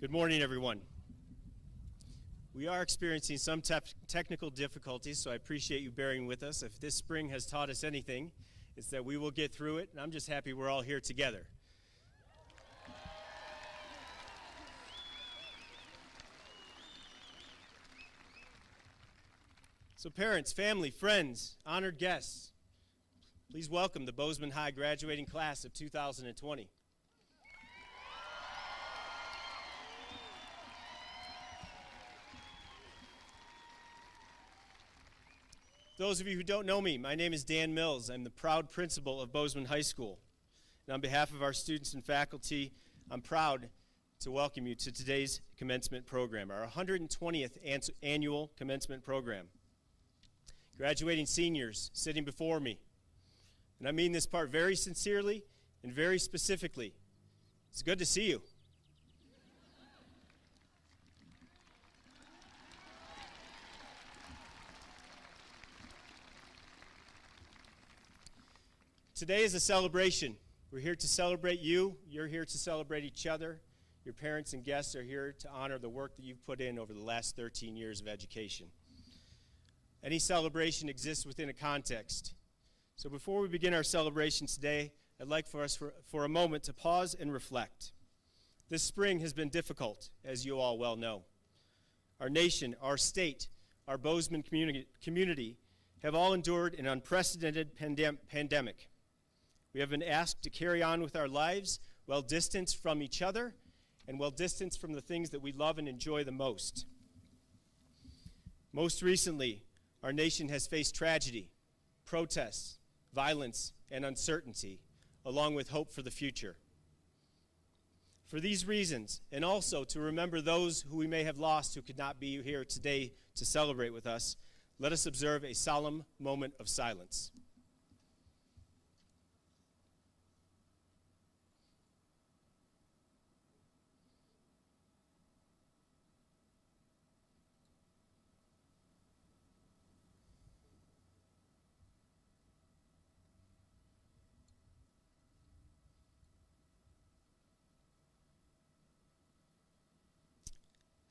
Good morning, everyone. We are experiencing some technical difficulties, so I appreciate you bearing with us. If this spring has taught us anything, it's that we will get through it, and I'm just happy we're all here together. So parents, family, friends, honored guests, please welcome the Bozeman High graduating class of 2020. Those of you who don't know me, my name is Dan Mills. I'm the proud principal of Bozeman High School. And on behalf of our students and faculty, I'm proud to welcome you to today's commencement program, our 120th annual commencement program. Graduating seniors sitting before me, and I mean this part very sincerely and very specifically. It's good to see you. Today is a celebration. We're here to celebrate you. You're here to celebrate each other. Your parents and guests are here to honor the work that you've put in over the last 13 years of education. Any celebration exists within a context. So before we begin our celebrations today, I'd like for us for a moment to pause and reflect. This spring has been difficult, as you all well know. Our nation, our state, our Bozeman community have all endured an unprecedented pandemic. We have been asked to carry on with our lives well distanced from each other and well distanced from the things that we love and enjoy the most. Most recently, our nation has faced tragedy, protests, violence, and uncertainty, along with hope for the future. For these reasons, and also to remember those who we may have lost who could not be here today to celebrate with us, let us observe a solemn moment of silence.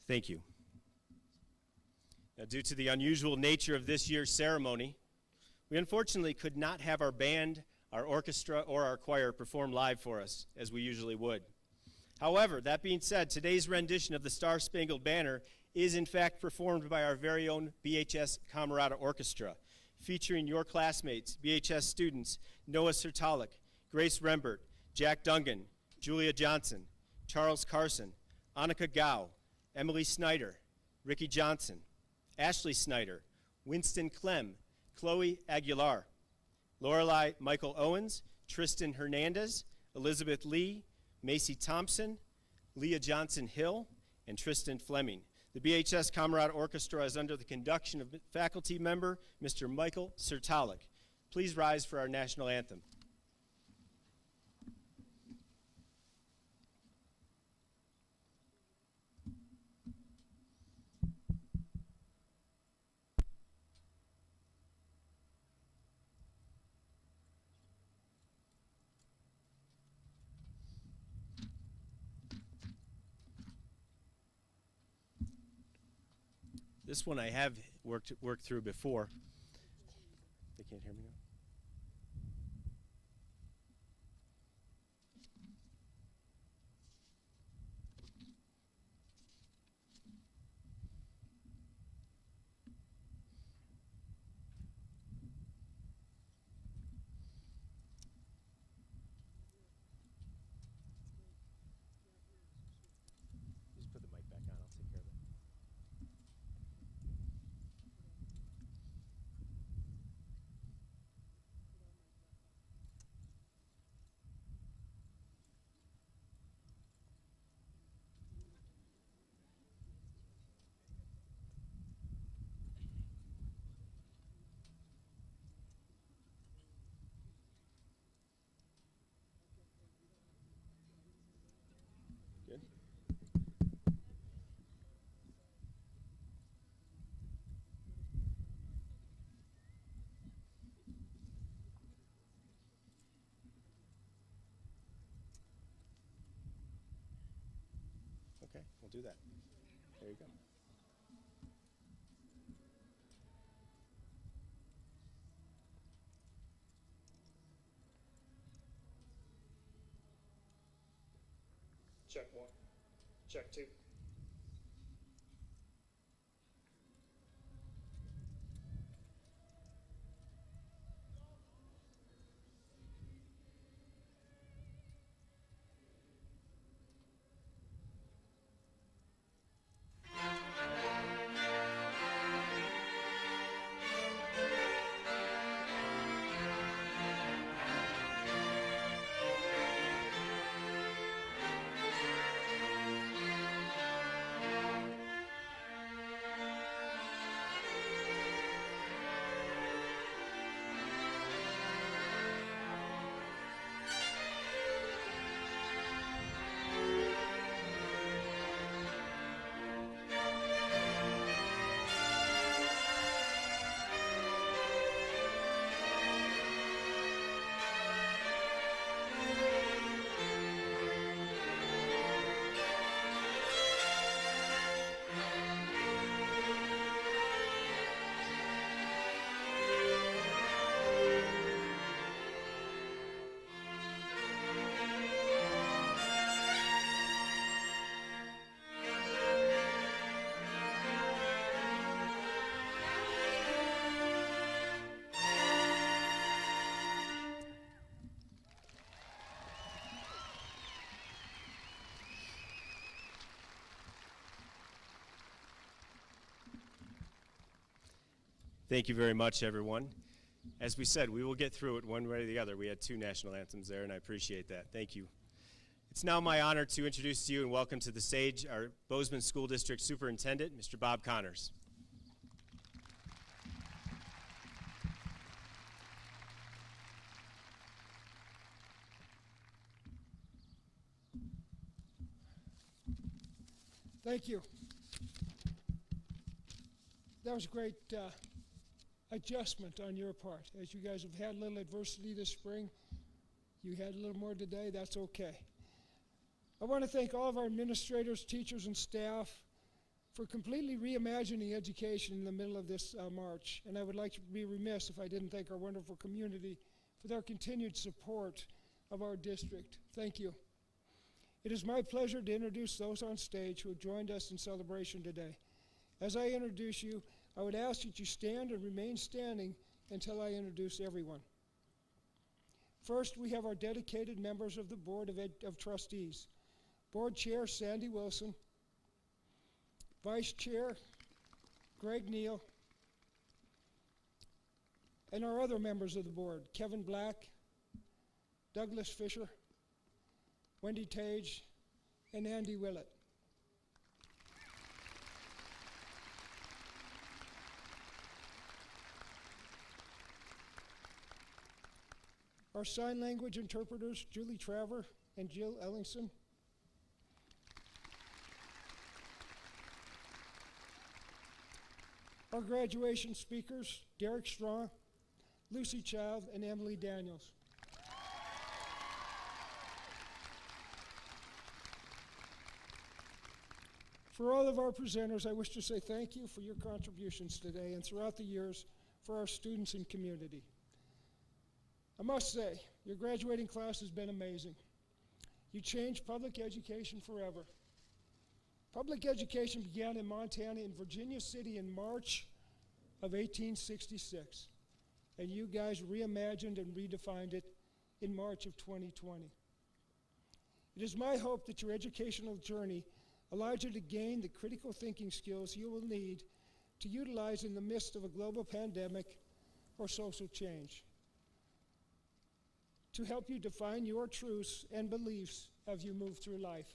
Thank you. Now, due to the unusual nature of this year's ceremony, we unfortunately could not have our band, our orchestra, or our choir perform live for us, as we usually would. However, that being said, today's rendition of the Star-Spangled Banner is in fact performed by our very own BHS Camerata Orchestra, featuring your classmates, BHS students Noah Sertalik, Grace Rembert, Jack Dungan, Julia Johnson, Charles Carson, Annika Gao, Emily Snyder, Ricky Johnson, Ashley Snyder, Winston Clem, Chloe Aguilar, Lorelei Michael Owens, Tristan Hernandez, Elizabeth Lee, Macy Thompson, Leah Johnson Hill, and Tristan Fleming. The BHS Camerata Orchestra is under the conduction of faculty member Mr. Michael Sertalik. Please rise for our national anthem. This one I have worked through before. They can't hear me now. Just put the mic back on. I'll take care of it. Okay, we'll do that. There you go. Check one. Check two. Thank you very much, everyone. As we said, we will get through it one way or the other. We had two national anthems there, and I appreciate that. Thank you. It's now my honor to introduce to you and welcome to the stage our Bozeman School District Superintendent, Mr. Bob Connors. Thank you. That was a great adjustment on your part. As you guys have had a little adversity this spring, you had a little more today, that's okay. I want to thank all of our administrators, teachers, and staff for completely reimagining education in the middle of this march. And I would like to be remiss if I didn't thank our wonderful community for their continued support of our district. Thank you. It is my pleasure to introduce those on stage who have joined us in celebration today. As I introduce you, I would ask that you stand and remain standing until I introduce everyone. First, we have our dedicated members of the Board of Trustees. Board Chair Sandy Wilson, Vice Chair Greg Neal, and our other members of the board, Kevin Black, Douglas Fisher, Wendy Tage, and Andy Willett. Our sign language interpreters, Julie Traver and Jill Ellingson. Our graduation speakers, Derek Strong, Lucy Child, and Emily Daniels. For all of our presenters, I wish to say thank you for your contributions today and throughout the years for our students and community. I must say, your graduating class has been amazing. You changed public education forever. Public education began in Montana in Virginia City in March of 1866, and you guys reimagined and redefined it in March of 2020. It is my hope that your educational journey allows you to gain the critical thinking skills you will need to utilize in the midst of a global pandemic or social change, to help you define your truths and beliefs as you move through life.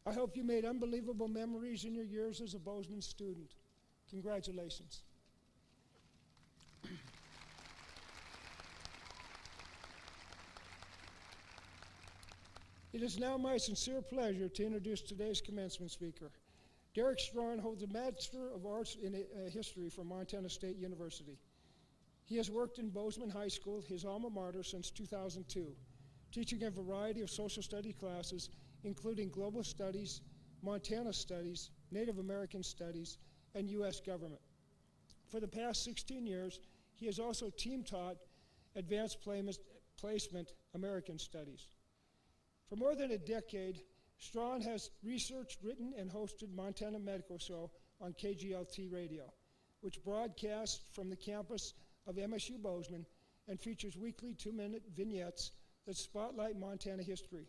I hope you made unbelievable memories in your years as a Bozeman student. Congratulations. It is now my sincere pleasure to introduce today's commencement speaker. Derek Strong holds a Master of Arts in History from Montana State University. He has worked in Bozeman High School, his alma mater, since 2002, teaching a variety of social study classes, including global studies, Montana Studies, Native American Studies, and U.S. Government. For the past 16 years, he has also team taught Advanced Placement American Studies. For more than a decade, Strawn has researched, written, and hosted Montana Medical Show on KGLT Radio, which broadcasts from the campus of MSU Bozeman and features weekly 2-minute vignettes that spotlight Montana history.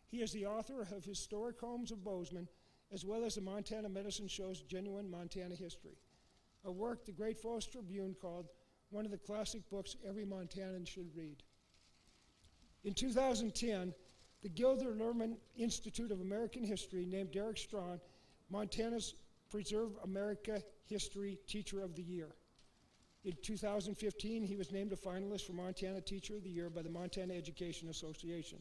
He is the author of Historic Homes of Bozeman, as well as the Montana Medicine Show's Genuine Montana History, a work the Great Falls Tribune called one of the classic books every Montanan should read. In 2010, the Gilder Lehrman Institute of American History named Derek Strawn Montana's Preserve America History Teacher of the Year. In 2015, he was named a finalist for Montana Teacher of the Year by the Montana Education Association.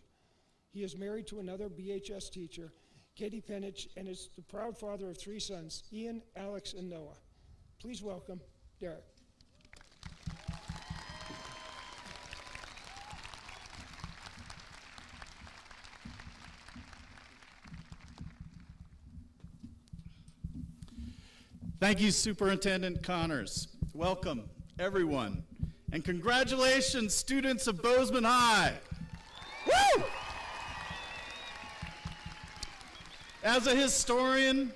He is married to another BHS teacher, Katie Penich, and is the proud father of 3 sons, Ian, Alex, and Noah. Please welcome Derek. Thank you, Superintendent Connors. Welcome, everyone. And congratulations, students of Bozeman High. Woo! As a historian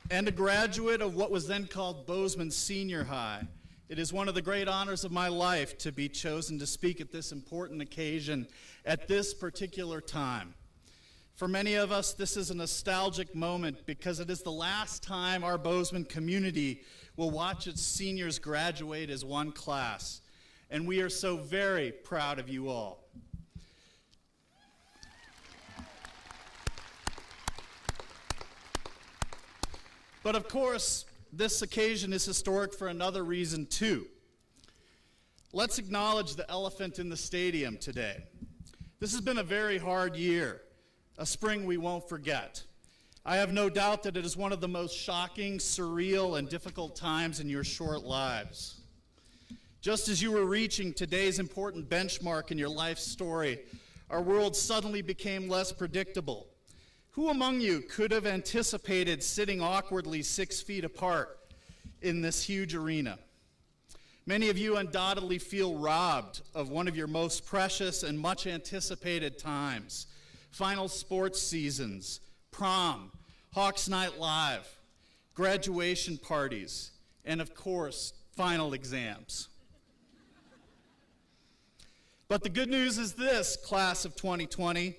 and a graduate of what was then called Bozeman Senior High, it is one of the great honors of my life to be chosen to speak at this important occasion at this particular time. For many of us, this is a nostalgic moment because it is the last time our Bozeman community will watch its seniors graduate as one class, and we are so very proud of you all. But of course, this occasion is historic for another reason too. Let's acknowledge the elephant in the stadium today. This has been a very hard year. A spring we won't forget. I have no doubt that it is one of the most shocking, surreal, and difficult times in your short lives. Just as you were reaching today's important benchmark in your life story, our world suddenly became less predictable. Who among you could have anticipated sitting awkwardly 6 feet apart in this huge arena? Many of you undoubtedly feel robbed of one of your most precious and much anticipated times. Final sports seasons, prom, Hawks Night Live, graduation parties, and of course, final exams. But the good news is this, class of 2020,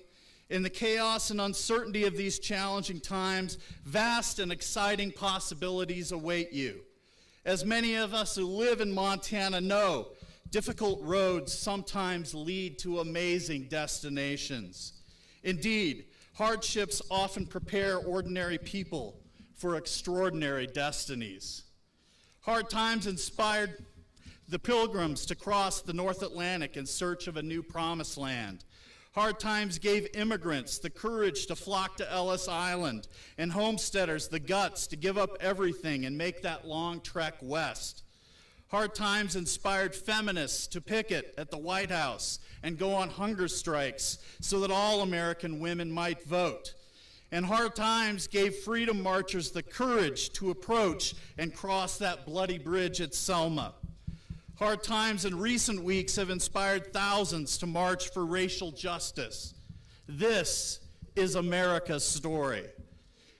in the chaos and uncertainty of these challenging times, vast and exciting possibilities await you. As many of us who live in Montana know, difficult roads sometimes lead to amazing destinations. Indeed, hardships often prepare ordinary people for extraordinary destinies. Hard times inspired the Pilgrims to cross the North Atlantic in search of a new promised land. Hard times gave immigrants the courage to flock to Ellis Island, and homesteaders the guts to give up everything and make that long trek west. Hard times inspired feminists to picket at the White House and go on hunger strikes so that all American women might vote. And hard times gave freedom marchers the courage to approach and cross that bloody bridge at Selma. Hard times in recent weeks have inspired thousands to march for racial justice. This is America's story.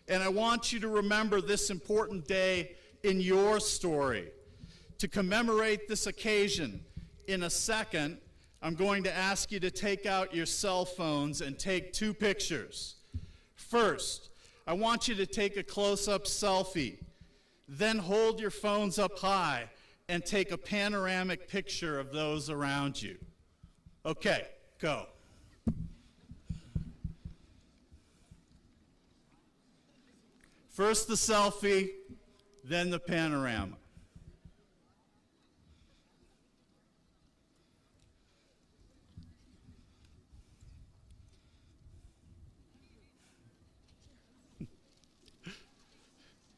And I want you to remember this important day in your story. To commemorate this occasion, in a second, I'm going to ask you to take out your cell phones and take 2 pictures. First, I want you to take a close-up selfie. Then hold your phones up high and take a panoramic picture of those around you. Okay, go. First the selfie, then the panorama.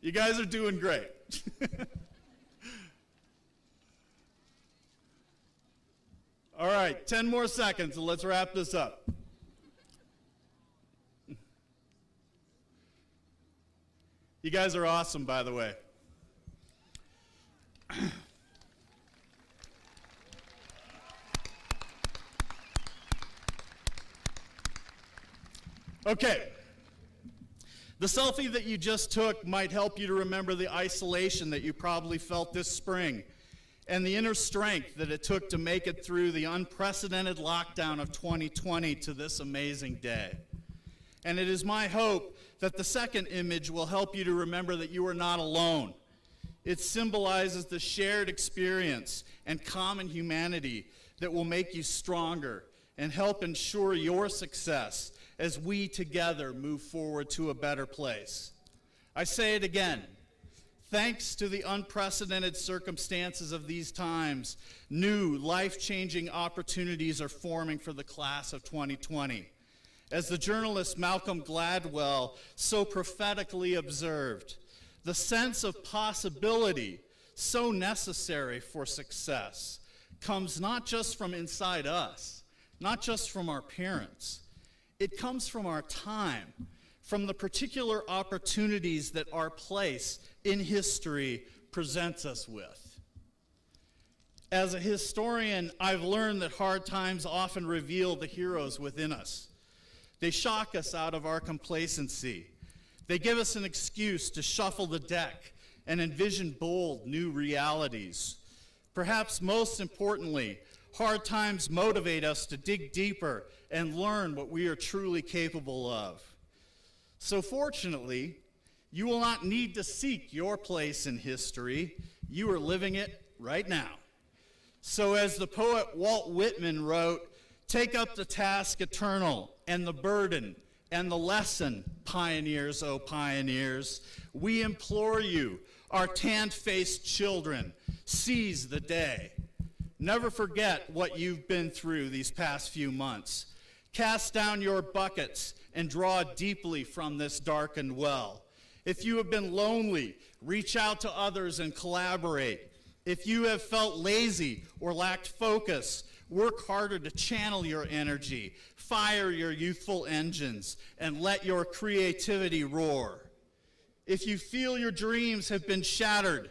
You guys are doing great. All right, 10 more seconds and let's wrap this up. You guys are awesome, by the way. Okay. The selfie that you just took might help you to remember the isolation that you probably felt this spring and the inner strength that it took to make it through the unprecedented lockdown of 2020 to this amazing day. And it is my hope that the second image will help you to remember that you are not alone. It symbolizes the shared experience and common humanity that will make you stronger and help ensure your success as we together move forward to a better place. I say it again. Thanks to the unprecedented circumstances of these times, new life-changing opportunities are forming for the class of 2020. As the journalist Malcolm Gladwell so prophetically observed, the sense of possibility so necessary for success comes not just from inside us, not just from our parents. It comes from our time, from the particular opportunities that our place in history presents us with. As a historian, I've learned that hard times often reveal the heroes within us. They shock us out of our complacency. They give us an excuse to shuffle the deck and envision bold new realities. Perhaps most importantly, hard times motivate us to dig deeper and learn what we are truly capable of. So fortunately, you will not need to seek your place in history. You are living it right now. So as the poet Walt Whitman wrote, "Take up the task eternal and the burden and the lesson, pioneers, oh pioneers. We implore you, our tan-faced children, seize the day. Never forget what you've been through these past few months. Cast down your buckets and draw deeply from this darkened well. If you have been lonely, reach out to others and collaborate. If you have felt lazy or lacked focus, work harder to channel your energy, fire your youthful engines, and let your creativity roar. If you feel your dreams have been shattered,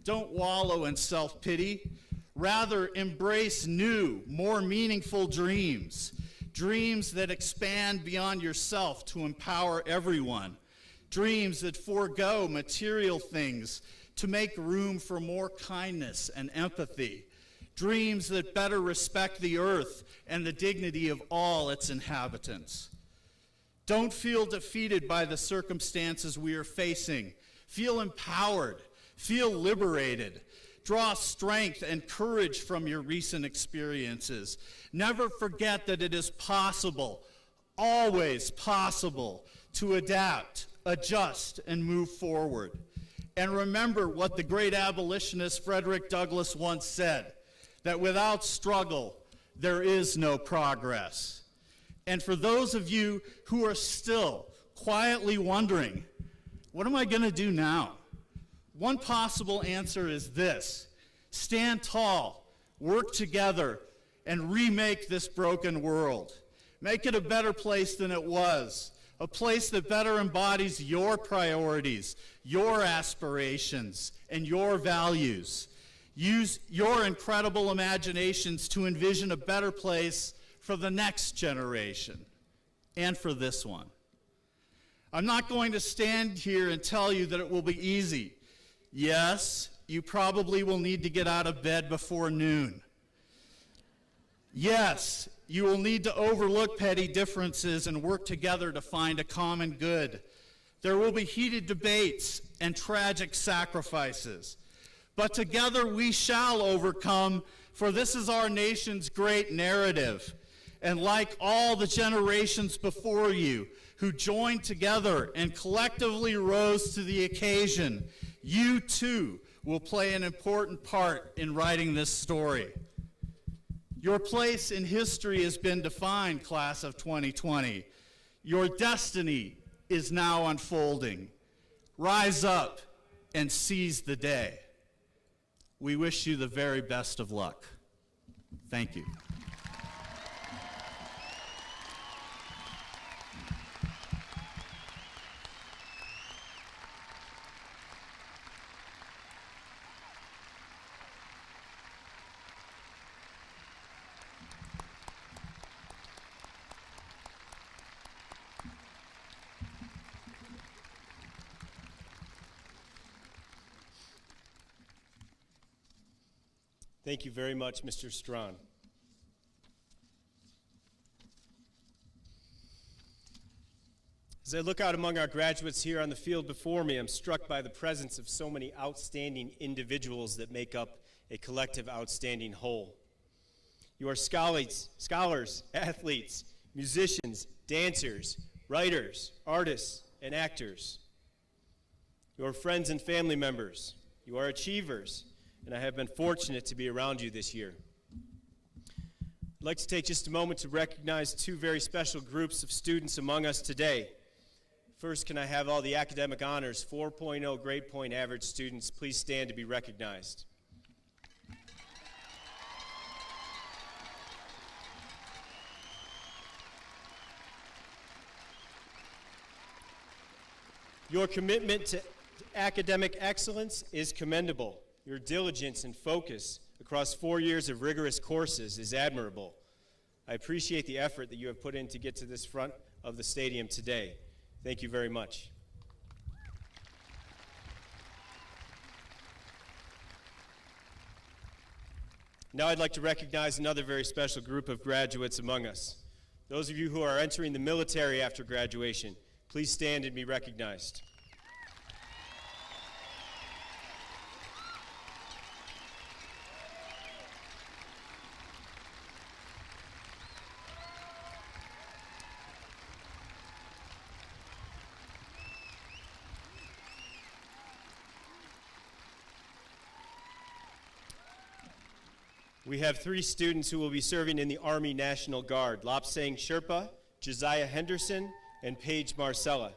don't wallow in self-pity. Rather, embrace new, more meaningful dreams. Dreams that expand beyond yourself to empower everyone. Dreams that forego material things to make room for more kindness and empathy. Dreams that better respect the earth and the dignity of all its inhabitants. Don't feel defeated by the circumstances we are facing. Feel empowered. Feel liberated. Draw strength and courage from your recent experiences. Never forget that it is possible, always possible, to adapt, adjust, and move forward. And remember what the great abolitionist Frederick Douglass once said, that without struggle, there is no progress. And for those of you who are still quietly wondering, what am I going to do now? One possible answer is this: stand tall, work together, and remake this broken world. Make it a better place than it was, a place that better embodies your priorities, your aspirations, and your values. Use your incredible imaginations to envision a better place for the next generation and for this one. I'm not going to stand here and tell you that it will be easy. Yes, you probably will need to get out of bed before noon. Yes, you will need to overlook petty differences and work together to find a common good. There will be heated debates and tragic sacrifices. But together we shall overcome, for this is our nation's great narrative. And like all the generations before you who joined together and collectively rose to the occasion, you too will play an important part in writing this story. Your place in history has been defined, class of 2020. Your destiny is now unfolding. Rise up and seize the day. We wish you the very best of luck. Thank you. Thank you very much, Mr. Strawn. As I look out among our graduates here on the field before me, I'm struck by the presence of so many outstanding individuals that make up a collective outstanding whole. You are scholars, athletes, musicians, dancers, writers, artists, and actors. You are friends and family members. You are achievers, and I have been fortunate to be around you this year. I'd like to take just a moment to recognize two very special groups of students among us today. First, can I have all the academic honors 4.0 grade point average students please stand to be recognized. Your commitment to academic excellence is commendable. Your diligence and focus across 4 years of rigorous courses is admirable. I appreciate the effort that you have put in to get to this front of the stadium today. Thank you very much. Now I'd like to recognize another very special group of graduates among us. Those of you who are entering the military after graduation, please stand and be recognized. We have 3 students who will be serving in the Army National Guard: Lopsang Sherpa, Josiah Henderson, and Paige Marcella.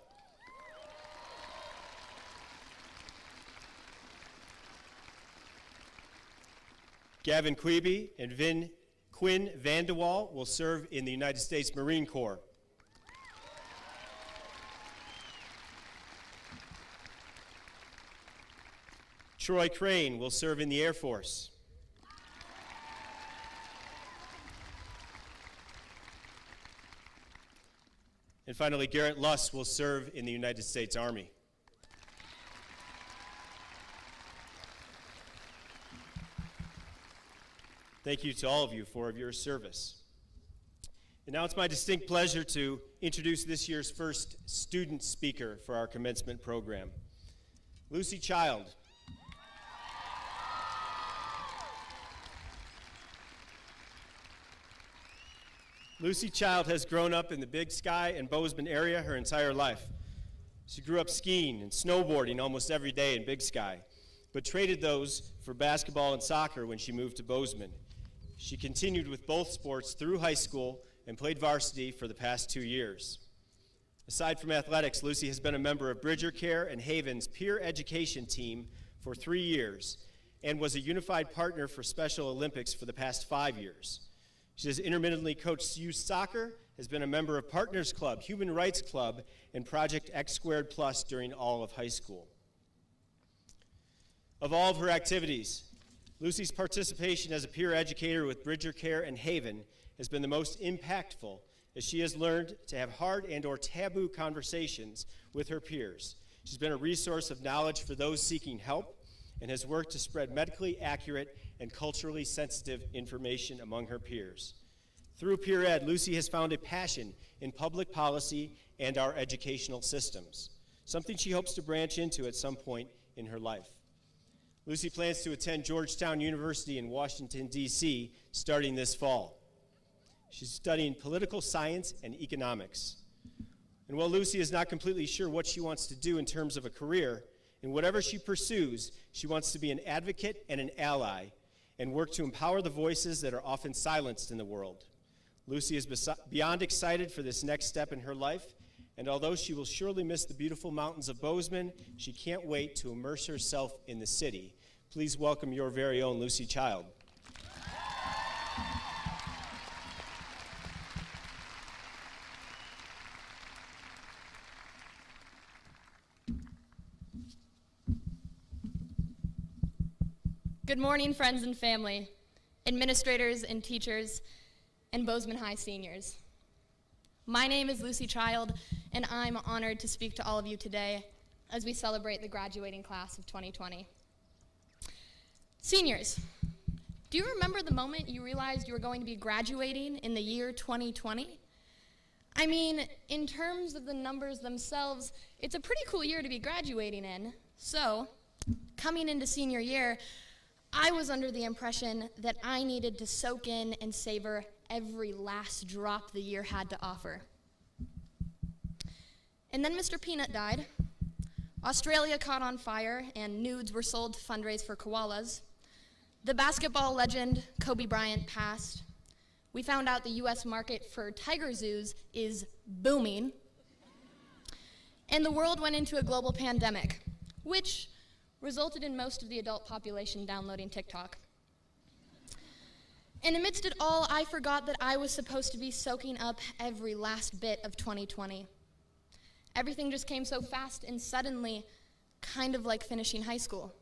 Gavin Queeby and Quinn Vandewall will serve in the United States Marine Corps. Troy Crane will serve in the Air Force. And finally, Garrett Luss will serve in the United States Army. Thank you to all of you for your service. And now it's my distinct pleasure to introduce this year's first student speaker for our commencement program, Lucy Child. Lucy Child has grown up in the Big Sky and Bozeman area her entire life. She grew up skiing and snowboarding almost every day in Big Sky, but traded those for basketball and soccer when she moved to Bozeman. She continued with both sports through high school and played varsity for the past 2 years. Aside from athletics, Lucy has been a member of Bridger Care and Haven's peer education team for 3 years and was a unified partner for Special Olympics for the past 5 years. She has intermittently coached youth soccer, has been a member of Partners Club, Human Rights Club, and Project X Squared Plus during all of high school. Of all of her activities, Lucy's participation as a peer educator with Bridger Care and Haven has been the most impactful, as she has learned to have hard and/or taboo conversations with her peers. She's been a resource of knowledge for those seeking help and has worked to spread medically accurate and culturally sensitive information among her peers. Through Peer Ed, Lucy has found a passion in public policy and our educational systems, something she hopes to branch into at some point in her life. Lucy plans to attend Georgetown University in Washington, D.C., starting this fall. She's studying political science and economics. And while Lucy is not completely sure what she wants to do in terms of a career, in whatever she pursues, she wants to be an advocate and an ally and work to empower the voices that are often silenced in the world. Lucy is beyond excited for this next step in her life, and although she will surely miss the beautiful mountains of Bozeman, she can't wait to immerse herself in the city. Please welcome your very own Lucy Child. Good morning, friends and family, administrators and teachers, and Bozeman High seniors. My name is Lucy Child, and I'm honored to speak to all of you today as we celebrate the graduating class of 2020. Seniors, Do you remember the moment you realized you were going to be graduating in the year 2020? I mean, in terms of the numbers themselves, it's a pretty cool year to be graduating in. So, coming into senior year, I was under the impression that I needed to soak in and savor every last drop the year had to offer. And then Mr. Peanut died. Australia caught on fire, and nudes were sold to fundraise for koalas. The basketball legend Kobe Bryant passed. We found out the US market for tiger zoos is booming. And the world went into a global pandemic, which resulted in most of the adult population downloading TikTok. And amidst it all, I forgot that I was supposed to be soaking up every last bit of 2020. Everything just came so fast and suddenly, kind of like finishing high school.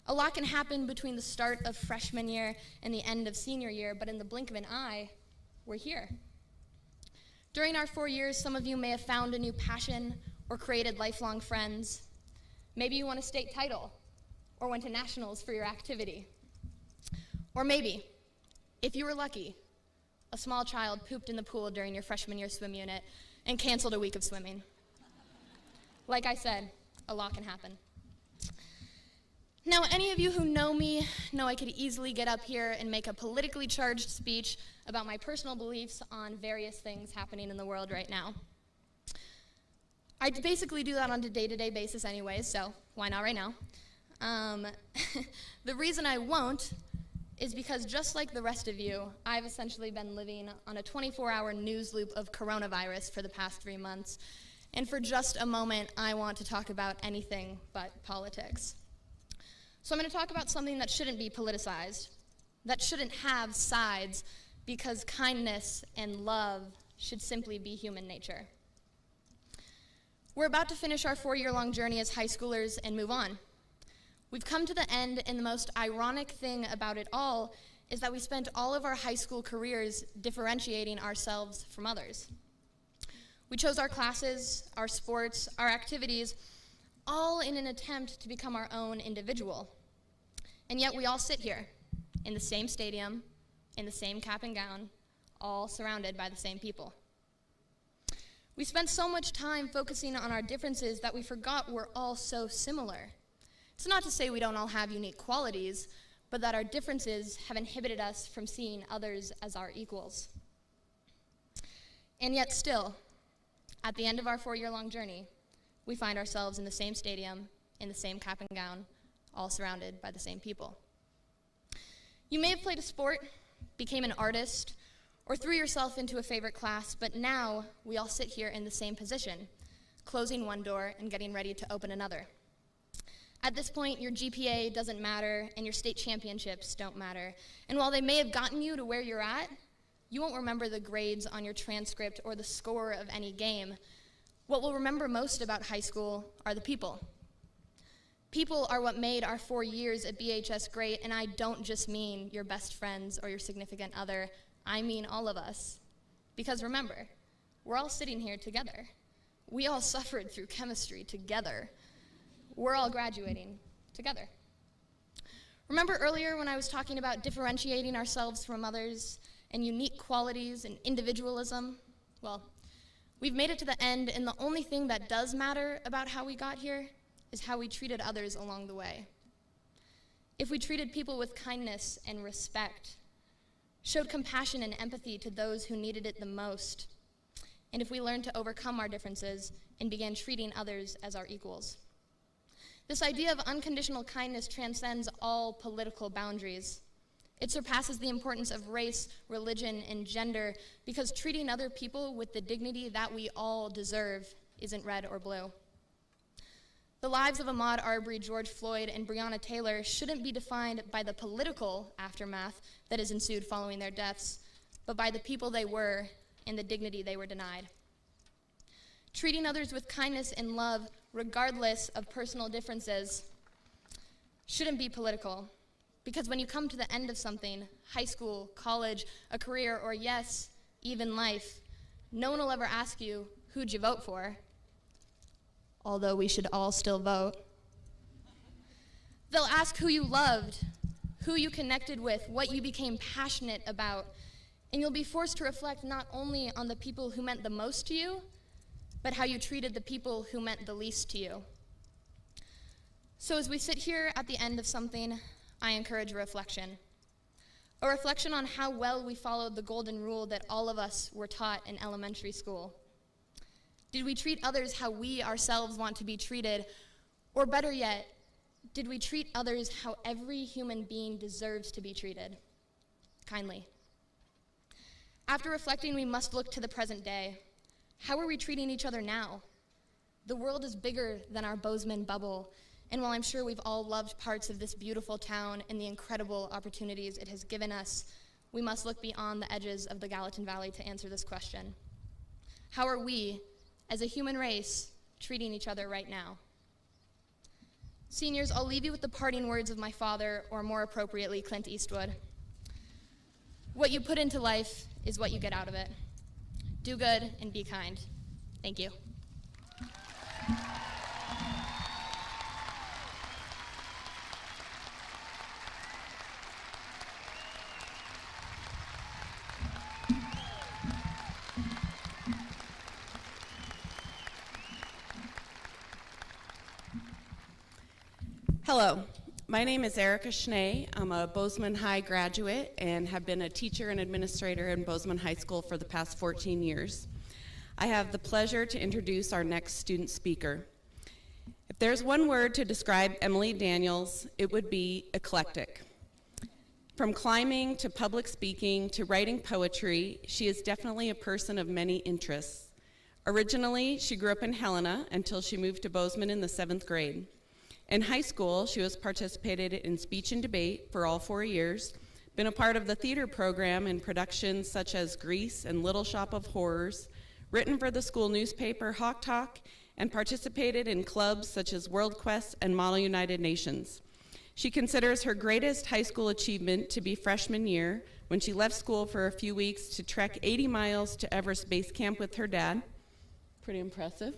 A lot can happen between the start of freshman year and the end of senior year, but in the blink of an eye, we're here. During our 4 years, some of you may have found a new passion or created lifelong friends. Maybe you won a state title or went to nationals for your activity. Or maybe, if you were lucky, a small child pooped in the pool during your freshman year swim unit and canceled a week of swimming. Like I said, a lot can happen. Now, any of you who know me know I could easily get up here and make a politically charged speech about my personal beliefs on various things happening in the world right now. I basically do that on a day-to-day basis anyways, so why not right now? The reason I won't is because just like the rest of you, I've essentially been living on a 24-hour news loop of coronavirus for the past 3 months, and for just a moment, I want to talk about anything but politics. So I'm going to talk about something that shouldn't be politicized, that shouldn't have sides, because kindness and love should simply be human nature. We're about to finish our 4-year-long journey as high schoolers and move on. We've come to the end, and the most ironic thing about it all is that we spent all of our high school careers differentiating ourselves from others. We chose our classes, our sports, our activities, all in an attempt to become our own individual. And yet we all sit here in the same stadium, in the same cap and gown, all surrounded by the same people. We spent so much time focusing on our differences that we forgot we're all so similar. It's not to say we don't all have unique qualities, but that our differences have inhibited us from seeing others as our equals. And yet still, at the end of our 4-year-long journey, we find ourselves in the same stadium, in the same cap and gown, all surrounded by the same people. You may have played a sport, became an artist, or threw yourself into a favorite class, but now we all sit here in the same position, closing one door and getting ready to open another. At this point, your GPA doesn't matter, and your state championships don't matter. And while they may have gotten you to where you're at, you won't remember the grades on your transcript or the score of any game. What we'll remember most about high school are the people. People are what made our 4 years at BHS great, and I don't just mean your best friends or your significant other. I mean all of us. Because remember, we're all sitting here together. We all suffered through chemistry together. We're all graduating together. Remember earlier when I was talking about differentiating ourselves from others and unique qualities and individualism? Well, we've made it to the end, and the only thing that does matter about how we got here is how we treated others along the way. If we treated people with kindness and respect, showed compassion and empathy to those who needed it the most, and if we learned to overcome our differences and began treating others as our equals. This idea of unconditional kindness transcends all political boundaries. It surpasses the importance of race, religion, and gender, because treating other people with the dignity that we all deserve isn't red or blue. The lives of Ahmaud Arbery, George Floyd, and Breonna Taylor shouldn't be defined by the political aftermath that has ensued following their deaths, but by the people they were and the dignity they were denied. Treating others with kindness and love, regardless of personal differences, shouldn't be political. Because when you come to the end of something, high school, college, a career, or yes, even life, no one will ever ask you, who'd you vote for? Although we should all still vote. They'll ask who you loved, who you connected with, what you became passionate about, and you'll be forced to reflect not only on the people who meant the most to you, but how you treated the people who meant the least to you. So as we sit here at the end of something, I encourage a reflection on how well we followed the golden rule that all of us were taught in elementary school. Did we treat others how we ourselves want to be treated? Or better yet, did we treat others how every human being deserves to be treated? Kindly. After reflecting, we must look to the present day. How are we treating each other now? The world is bigger than our Bozeman bubble, and while I'm sure we've all loved parts of this beautiful town and the incredible opportunities it has given us, we must look beyond the edges of the Gallatin Valley to answer this question. How are we, as a human race, treating each other right now? Seniors, I'll leave you with the parting words of my father, or more appropriately, Clint Eastwood. What you put into life is what you get out of it. Do good and be kind. Thank you. Hello, my name is Erica Schnee. I'm a Bozeman High graduate and have been a teacher and administrator in Bozeman High School for the past 14 years. I have the pleasure to introduce our next student speaker. If there's one word to describe Emily Daniels, it would be eclectic. From climbing to public speaking to writing poetry, she is definitely a person of many interests. Originally, she grew up in Helena until she moved to Bozeman in the 7th grade. In high school, she was participated in speech and debate for all 4 years, been a part of the theater program in productions such as Grease and Little Shop of Horrors, written for the school newspaper Hawk Talk, and participated in clubs such as World Quest and Model United Nations. She considers her greatest high school achievement to be freshman year, when she left school for a few weeks to trek 80 miles to Everest Base Camp with her dad. Pretty impressive.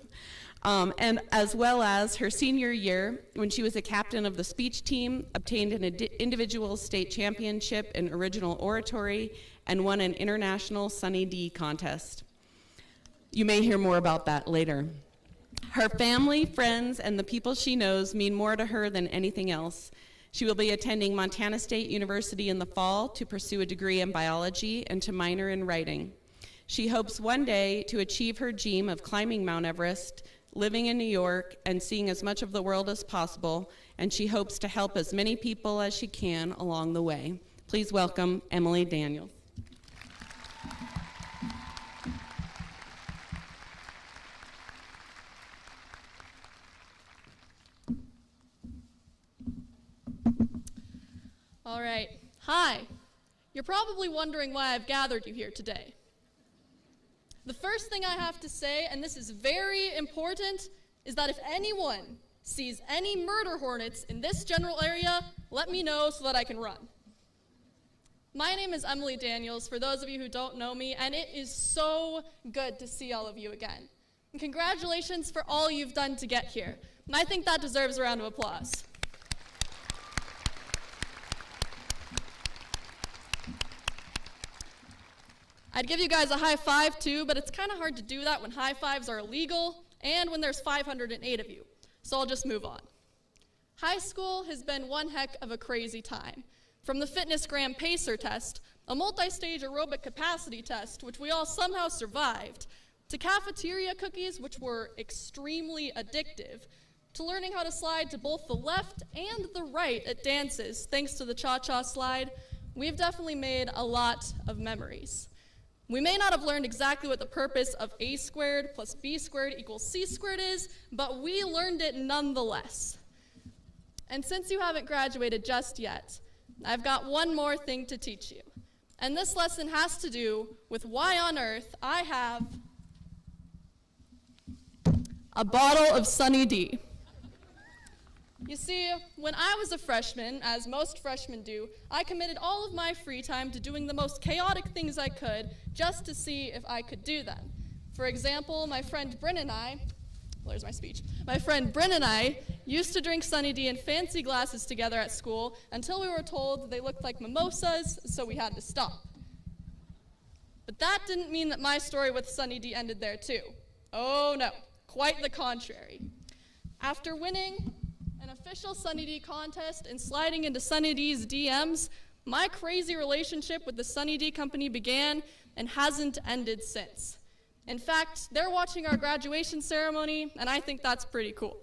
And as well as her senior year, when she was a captain of the speech team, obtained an individual state championship in original oratory, and won an international Sunny D contest. You may hear more about that later. Her family, friends, and the people she knows mean more to her than anything else. She will be attending Montana State University in the fall to pursue a degree in biology and to minor in writing. She hopes one day to achieve her dream of climbing Mount Everest, living in New York, and seeing as much of the world as possible, and she hopes to help as many people as she can along the way. Please welcome Emily Daniels. All right. Hi. You're probably wondering why I've gathered you here today. The first thing I have to say, and this is very important, is that if anyone sees any murder hornets in this general area, let me know so that I can run. My name is Emily Daniels, for those of you who don't know me, and it is so good to see all of you again. And congratulations for all you've done to get here. And I think that deserves a round of applause. I'd give you guys a high five too, but it's kind of hard to do that when high fives are illegal and when there's 508 of you. So I'll just move on. High school has been one heck of a crazy time. From the Fitness Gram Pacer test, a multi-stage aerobic capacity test, which we all somehow survived, to cafeteria cookies, which were extremely addictive, to learning how to slide to both the left and the right at dances, thanks to the cha-cha slide, we've definitely made a lot of memories. We may not have learned exactly what the purpose of a squared plus b squared equals c squared is, but we learned it nonetheless. And since you haven't graduated just yet, I've got one more thing to teach you. And this lesson has to do with why on earth I have a bottle of Sunny D. You see, when I was a freshman, as most freshmen do, I committed all of my free time to doing the most chaotic things I could just to see if I could do them. For example, my friend Bryn and I there's my speech. My friend Bryn and I used to drink Sunny D in fancy glasses together at school until we were told they looked like mimosas, so we had to stop. But that didn't mean that my story with Sunny D ended there too. Oh no, quite the contrary. After winning an official Sunny D contest and sliding into Sunny D's DMs, my crazy relationship with the Sunny D company began and hasn't ended since. In fact, they're watching our graduation ceremony, and I think that's pretty cool.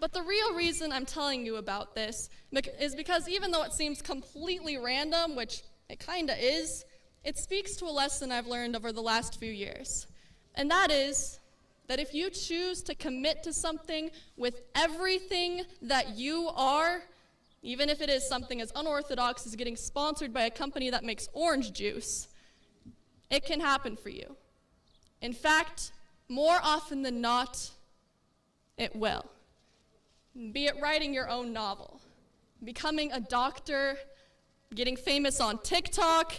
But the real reason I'm telling you about this is because even though it seems completely random, which it kinda is, it speaks to a lesson I've learned over the last few years. And that is that if you choose to commit to something with everything that you are, even if it is something as unorthodox as getting sponsored by a company that makes orange juice, it can happen for you. In fact, more often than not, it will. Be it writing your own novel, becoming a doctor, getting famous on TikTok.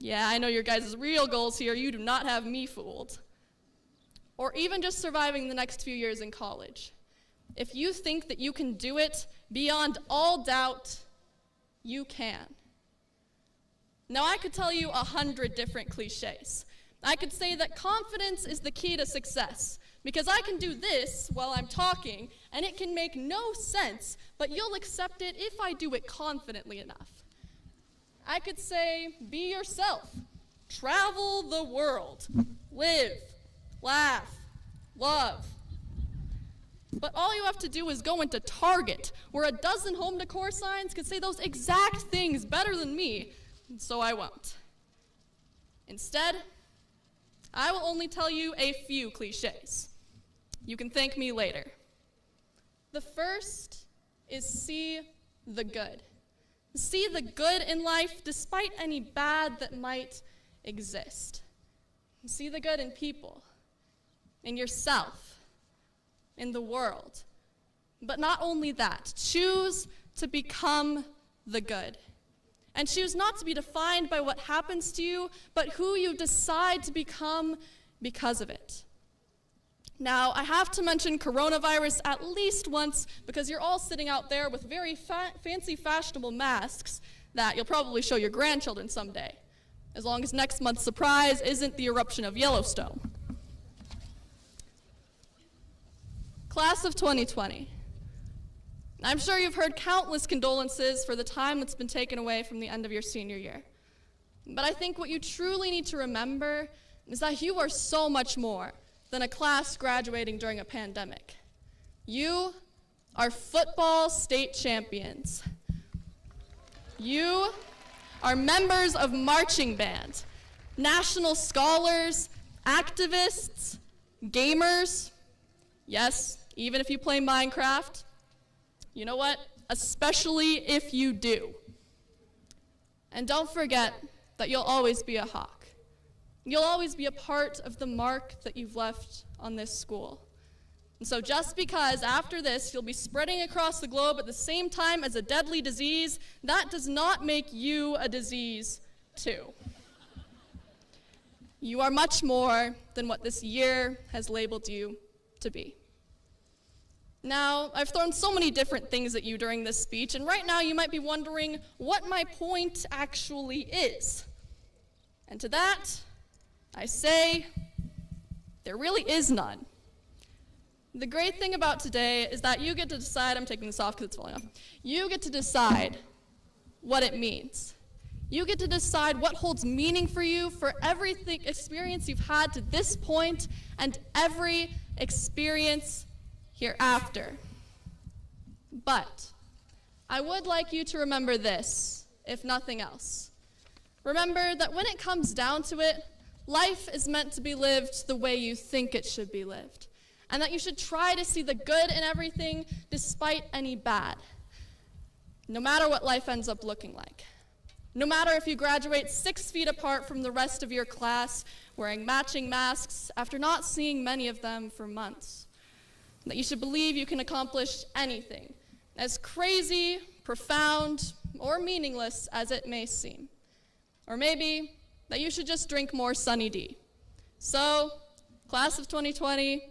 Yeah, I know your guys' real goals here. You do not have me fooled. Or even just surviving the next few years in college. If you think that you can do it beyond all doubt, you can. Now, I could tell you 100 different cliches. I could say that confidence is the key to success, because I can do this while I'm talking, and it can make no sense, but you'll accept it if I do it confidently enough. I could say, be yourself, travel the world, live, laugh, love. But all you have to do is go into Target, where a dozen home decor signs could say those exact things better than me, so I won't. Instead, I will only tell you a few cliches. You can thank me later. The first is see the good. See the good in life despite any bad that might exist. See the good in people, in yourself, in the world. But not only that, choose to become the good. And choose not to be defined by what happens to you, but who you decide to become because of it. Now, I have to mention coronavirus at least once because you're all sitting out there with very fancy, fashionable masks that you'll probably show your grandchildren someday, as long as next month's surprise isn't the eruption of Yellowstone. Class of 2020. I'm sure you've heard countless condolences for the time that's been taken away from the end of your senior year. But I think what you truly need to remember is that you are so much more than a class graduating during a pandemic. You are football state champions. You are members of marching band, national scholars, activists, gamers. Yes, even if you play Minecraft. You know what? Especially if you do. And don't forget that you'll always be a hawk. You'll always be a part of the mark that you've left on this school. And so just because after this you'll be spreading across the globe at the same time as a deadly disease, that does not make you a disease too. You are much more than what this year has labeled you to be. Now, I've thrown so many different things at you during this speech, and right now you might be wondering what my point actually is. And to that, I say, there really is none. The great thing about today is that you get to decide, I'm taking this off because it's falling off, you get to decide what it means. You get to decide what holds meaning for you for every experience you've had to this point and every experience hereafter. But I would like you to remember this, if nothing else. Remember that when it comes down to it, life is meant to be lived the way you think it should be lived, and that you should try to see the good in everything despite any bad, no matter what life ends up looking like. No matter if you graduate 6 feet apart from the rest of your class, wearing matching masks after not seeing many of them for months. That you should believe you can accomplish anything, as crazy, profound, or meaningless as it may seem. Or maybe that you should just drink more Sunny D. So, class of 2020,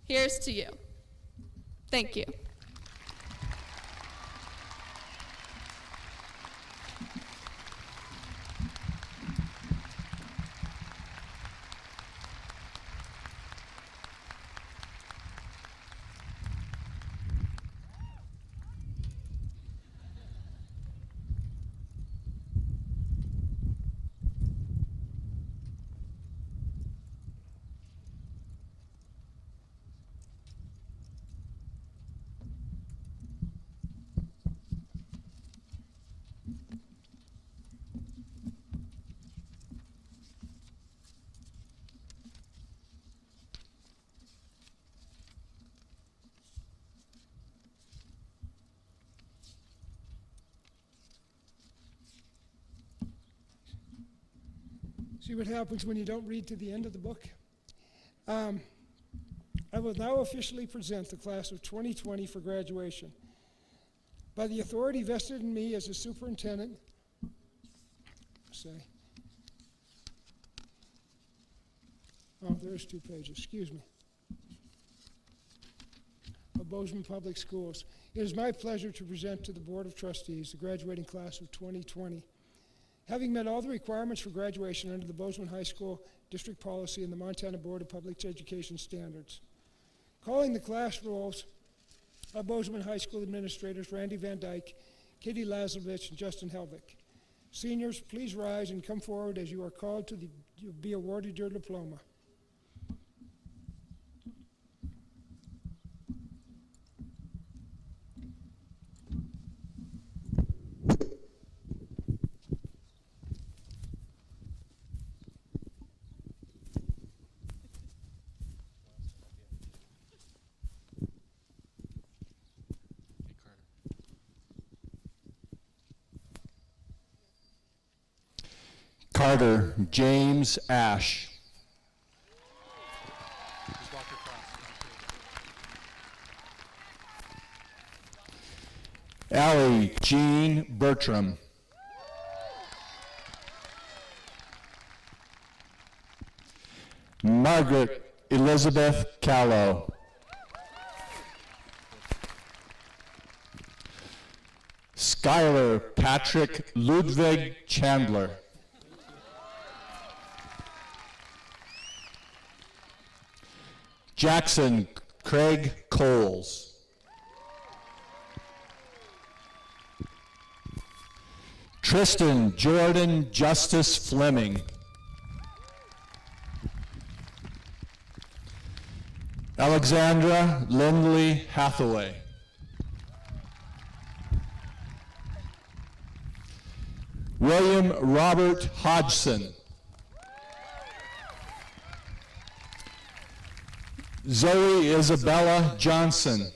here's to you. Thank you. See what happens when you don't read to the end of the book? I will now officially present the class of 2020 for graduation. By the authority vested in me as a superintendent, there's 2 pages, excuse me, of Bozeman Public Schools. It is my pleasure to present to the Board of Trustees the graduating class of 2020. Having met all the requirements for graduation under the Bozeman High School District Policy and the Montana Board of Public Education Standards. Calling the class rolls are Bozeman High School administrators Randy Van Dyke, Katie Lazlovich, and Justin Helvick. Seniors, please rise and come forward as you are called to be awarded your diploma. Carter James Ash. Allie Jean Bertram. Margaret Elizabeth Callow. Skylar Patrick Ludwig Chandler. Jackson Craig Coles. Tristan Jordan Justice Fleming. Alexandra Lindley Hathaway. William Robert Hodgson. Zoe Isabella Johnson.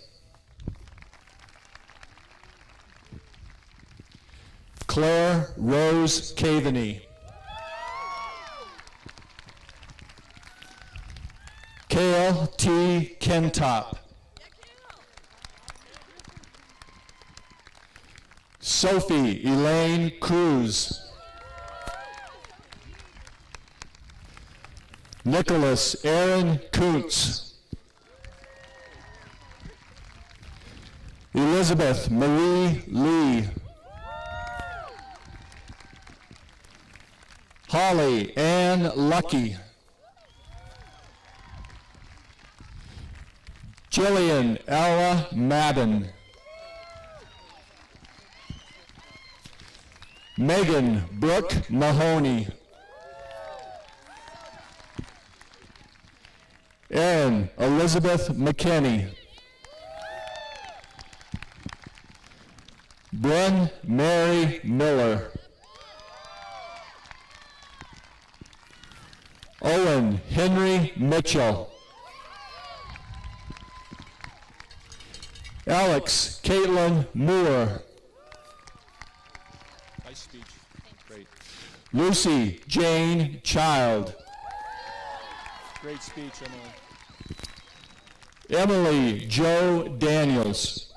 Claire Rose Caveney. Kale T. Kentop. Sophie Elaine Cruz. Nicholas Aaron Kuntz. Elizabeth Marie Lee. Holly Ann Lucky. Jillian Ella Madden. Megan Brooke Mahoney. Erin Elizabeth McKinney. Bryn Mary Miller. Owen Henry Mitchell. Alex Caitlin Moore. Nice speech. Great. Lucy Jane Child. Great speech, Emily. Emily Jo Daniels.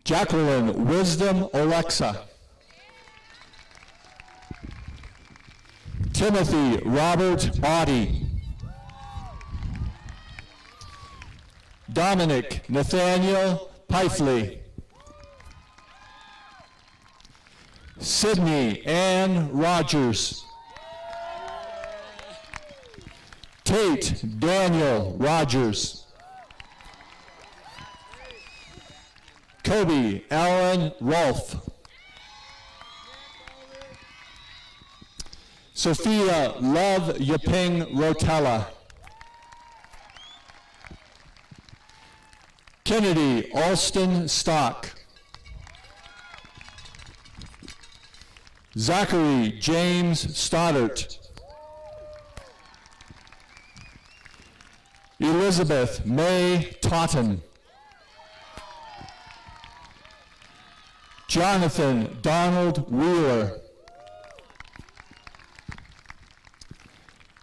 Jacqueline Wisdom Alexa. Timothy Robert Audie. Dominic Nathaniel Pifley. Sydney Ann Rogers. Tate Daniel Rogers. Kobe Allen Rolfe. Sophia Love Yaping Rotella. Kennedy Alston Stock. Zachary James Stoddart. Elizabeth May Totten. Jonathan Donald Wheeler.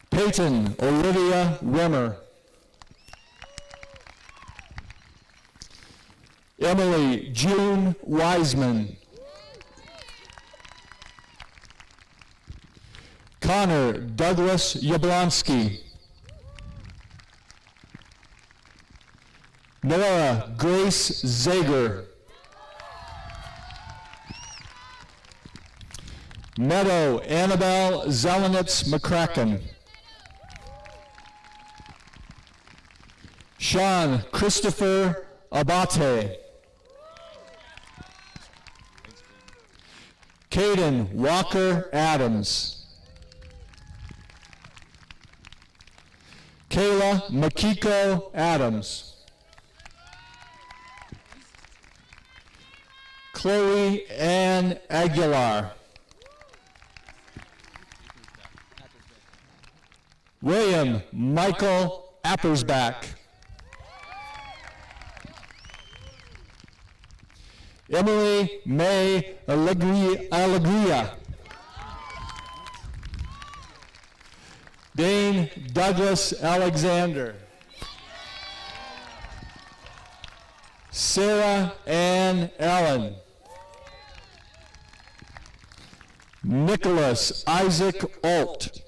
Peyton Olivia Wimmer. Emily June Wiseman. Connor Douglas Yablonsky. Nora Grace Zager. Meadow Annabelle Zelenitz McCracken. Sean Christopher Abate. Caden Walker Adams. Kayla Makiko Adams. Chloe Ann Aguilar. William Michael Appersback. Emily May Alegria. Dane Douglas Alexander. Sarah Ann Allen. Nicholas Isaac Alt.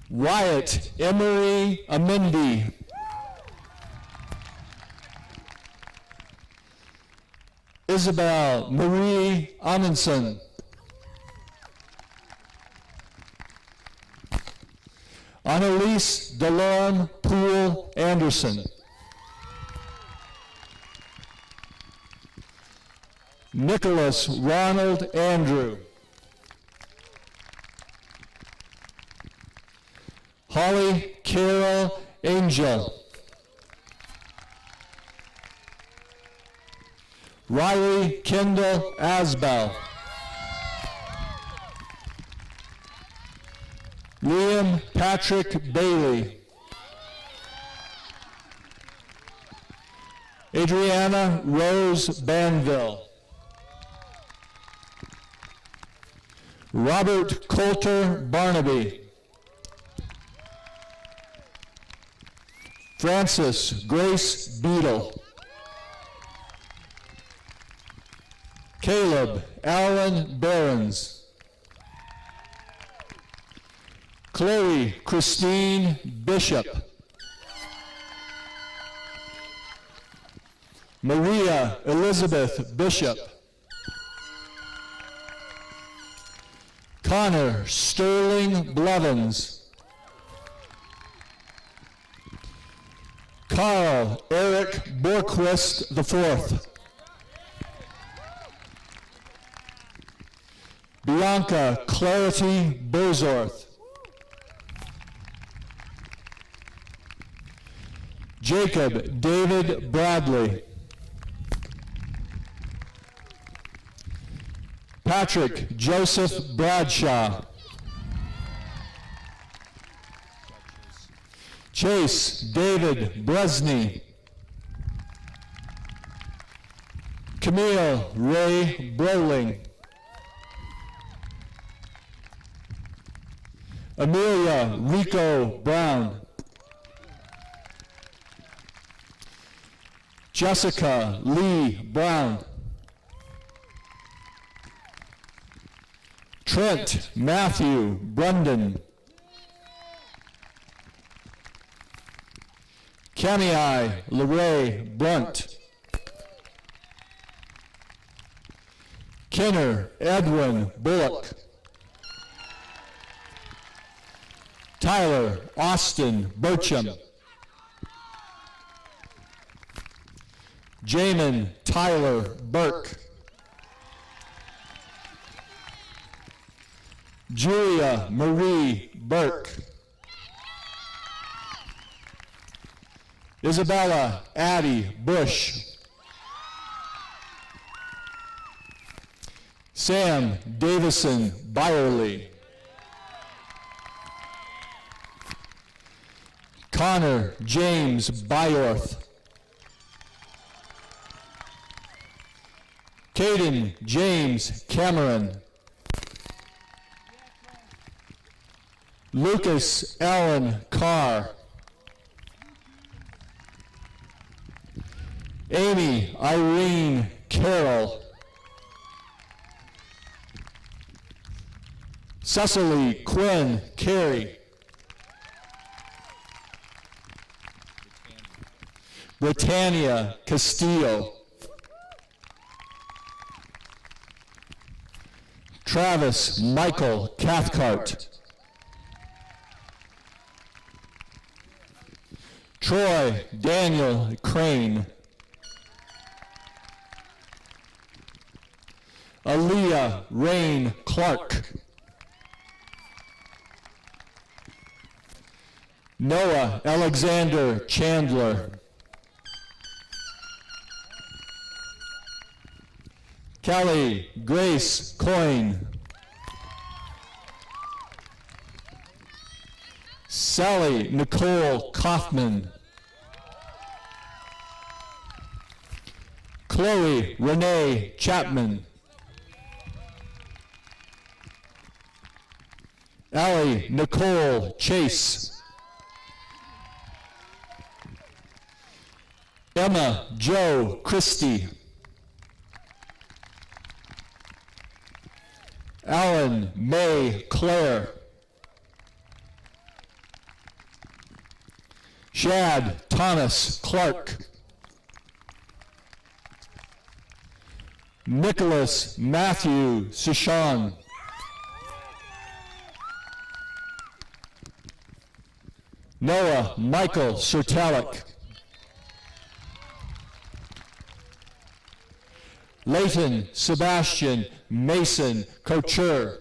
Wyatt Emery Amendi. Isabel Marie Amundsen. Annalise Delorme Poole Anderson. Nicholas Ronald Andrew. Holly Carol Angel. Riley Kendall Asbell. Liam Patrick Bailey. Adriana Rose Banville. Robert Coulter Barnaby. Frances Grace Beadle. Caleb Allen Behrens. Chloe Christine Bishop. Maria Elizabeth Bishop. Connor Sterling Blevins. Carl Eric Borquist IV. Bianca Clarity Bozorth. Jacob David Bradley. Patrick Joseph Bradshaw. Chase David Bresney. Camille Ray Broling. Amelia Rico Brown. Jessica Lee Brown. Trent Matthew Brundon. Kamiai LeRae Brunt. Kenner Edwin Bullock. Tyler Austin Burcham. Jamin Tyler Burke. Julia Marie Burke. Isabella Addie Bush. Sam Davison Byerly. Connor James Byorth. Caden James Cameron. Lucas Allen Carr. Amy Irene Carroll. Cecily Quinn Carey. Britannia Castillo. Travis Michael Cathcart. Troy Daniel Crane. Aaliyah Rain Clark. Noah Alexander Chandler. Kelly Grace Coyne. Sally Nicole Kaufman. Chloe Renee Chapman. Allie Nicole Chase. Emma Joe Christie. Alan May Claire. Shad Thomas Clark. Nicholas Matthew Sishan. Noah Michael Sertalik. Leighton Sebastian Mason Couture.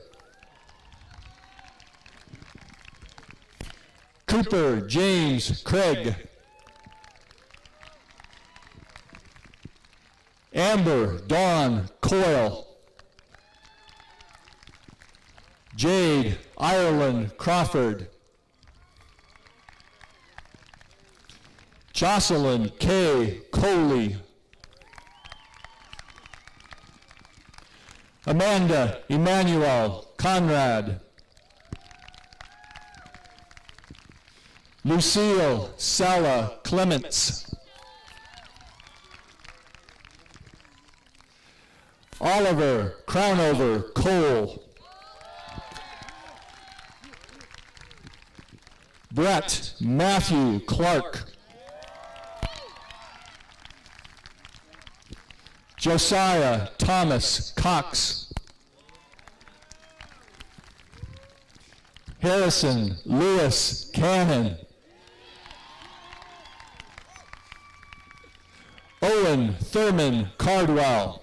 Cooper James Craig. Amber Dawn Coyle. Jade Ireland Crawford. Jocelyn K. Coley. Amanda Emmanuel Conrad. Lucille Sala Clements. Oliver Crownover Cole. Brett Matthew Clark. Josiah Thomas Cox. Harrison Lewis Cannon. Owen Thurman Cardwell.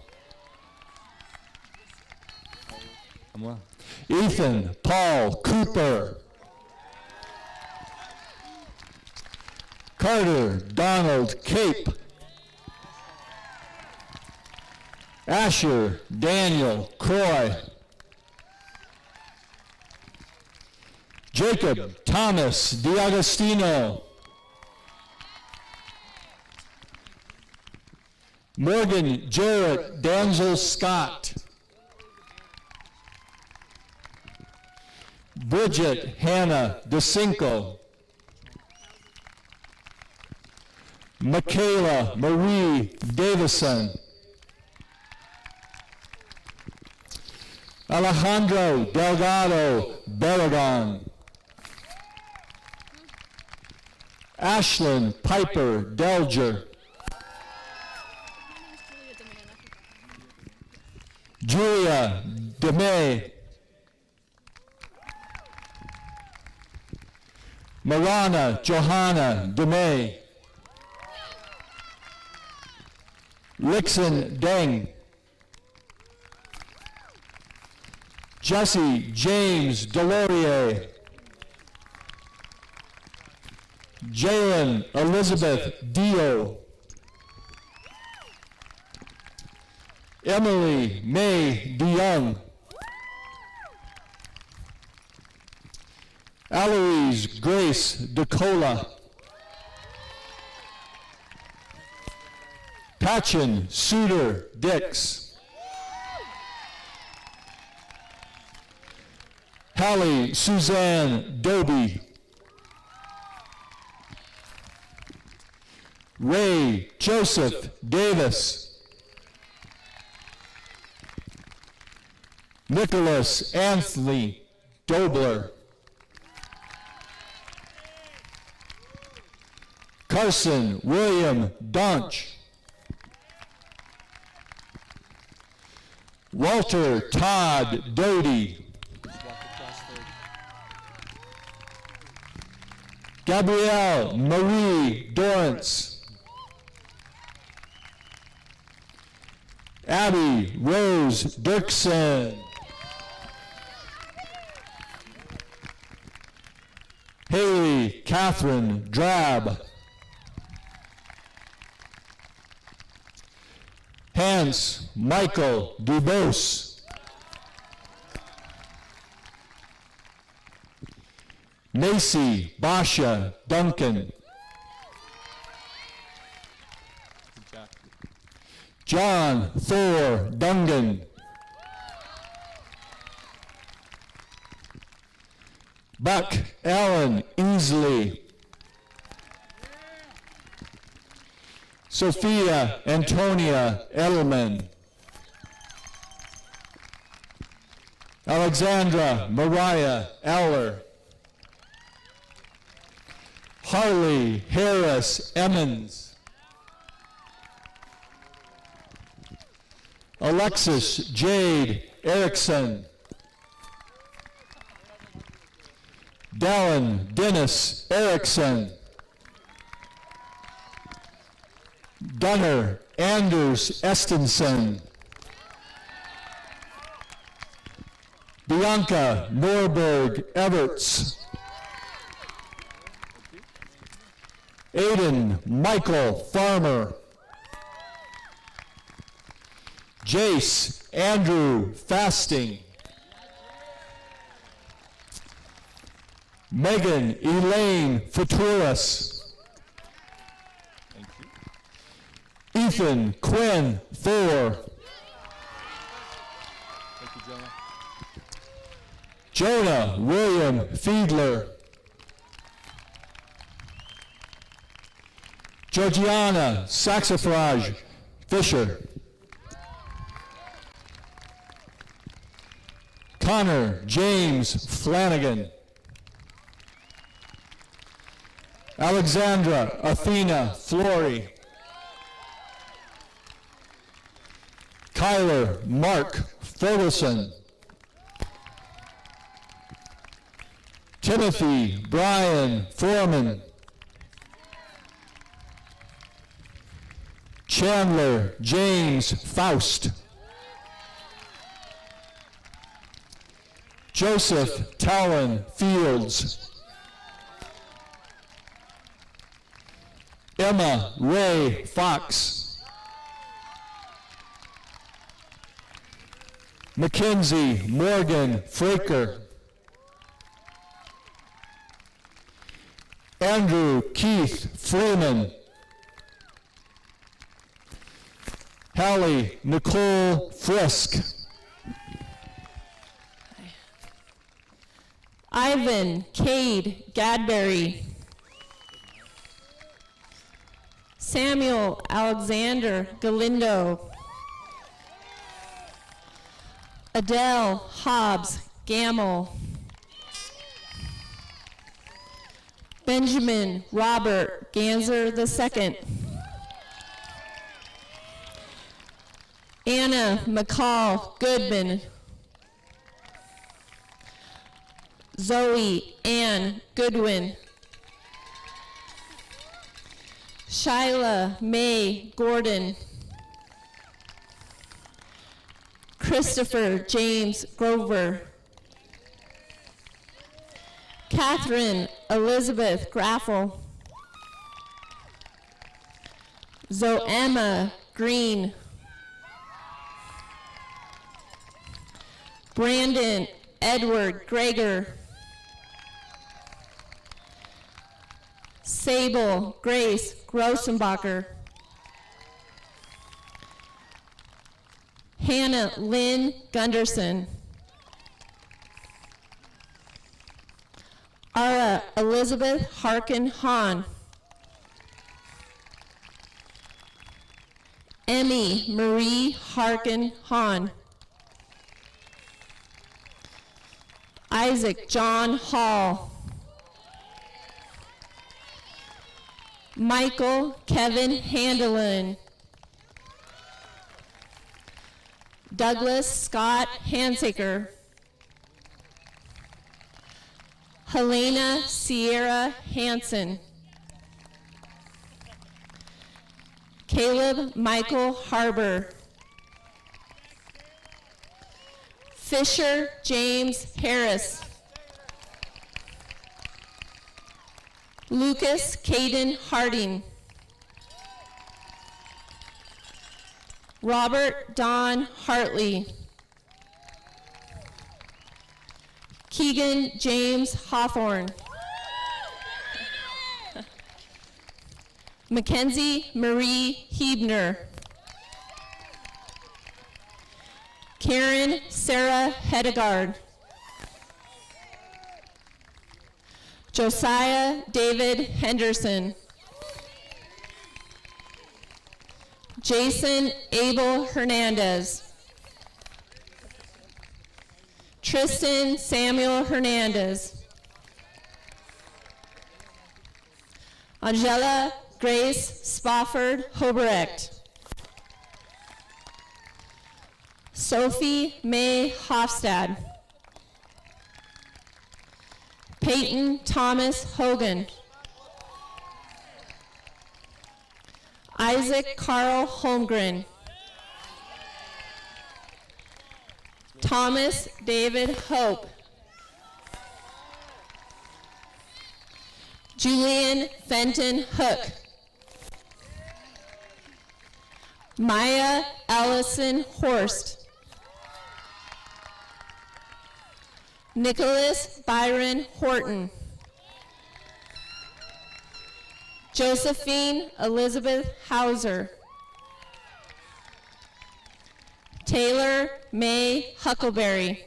Ethan Paul Cooper. Carter Donald Cape. Asher Daniel Croy. Jacob Thomas D'Agostino. Morgan Jarrett Danzel Scott. Bridget Hannah DeCinco. Michaela Marie Davison. Alejandro Delgado Barragan. Ashlyn Piper Delger. Julia DeMay. Marana Johanna DeMay. Lixon Deng. Jesse James Delorier. Jalen Elizabeth Dio. Emily May DeYoung. Eloise Grace DeCola. Patchen Suter Dix. Hallie Suzanne Doby. Ray Joseph Davis. Nicholas Anthony Dobler. Carson William Donch. Walter Todd Doty. Gabrielle Marie Dorrance. Abby Rose Dirksen. Haley Catherine Drab. Hans Michael Dubose. Macy Basha Duncan. John Thor Dungan. Buck Allen Easley. Sophia Antonia Edelman. Alexandra Mariah Eller. Harley Harris Emmons. Alexis Jade Erickson. Dallin Dennis Erickson. Gunnar Anders Estenson. Bianca Norberg Everts. Aiden Michael Farmer. Jace Andrew Fasting. Megan Elaine Futuras. Ethan Quinn Thor. Jonah William Fiedler. Georgiana Saxifrage Fisher. Connor James Flanagan. Alexandra Athena Flory. Kyler Mark Ferguson. Timothy Brian Foreman. Chandler James Faust. Joseph Talon Fields. Emma Ray Fox. Mackenzie Morgan Fraker. Andrew Keith Freeman. Hallie Nicole Frisk. Ivan Cade Gadberry. Samuel Alexander Galindo. Adele Hobbs Gamble. Benjamin Robert Ganser II. Anna McCall Goodman. Zoe Ann Goodwin. Shyla May Gordon. Christopher James Grover. Catherine Elizabeth Graffel. Zoemma Green. Brandon Edward Greger. Sable Grace Grossenbacher. Hannah Lynn Gunderson. Ara Elizabeth Harkin Hahn. Emmy Marie Harkin Hahn. Isaac John Hall. Michael Kevin Handelin. Douglas Scott Hansaker. Helena Sierra Hansen. Caleb Michael Harbor. Fisher James Harris. Lucas Caden Harding. Robert Don Hartley. Keegan James Hawthorne. Mackenzie Marie Hebner. Karen Sarah Hedegaard. Josiah David Henderson. Jason Abel Hernandez. Tristan Samuel Hernandez. Angela Grace Spofford Hobrecht. Sophie May Hofstad. Peyton Thomas Hogan. Isaac Carl Holmgren. Thomas David Hope. Julian Fenton Hook. Maya Allison Horst. Nicholas Byron Horton. Josephine Elizabeth Hauser. Taylor May Huckleberry.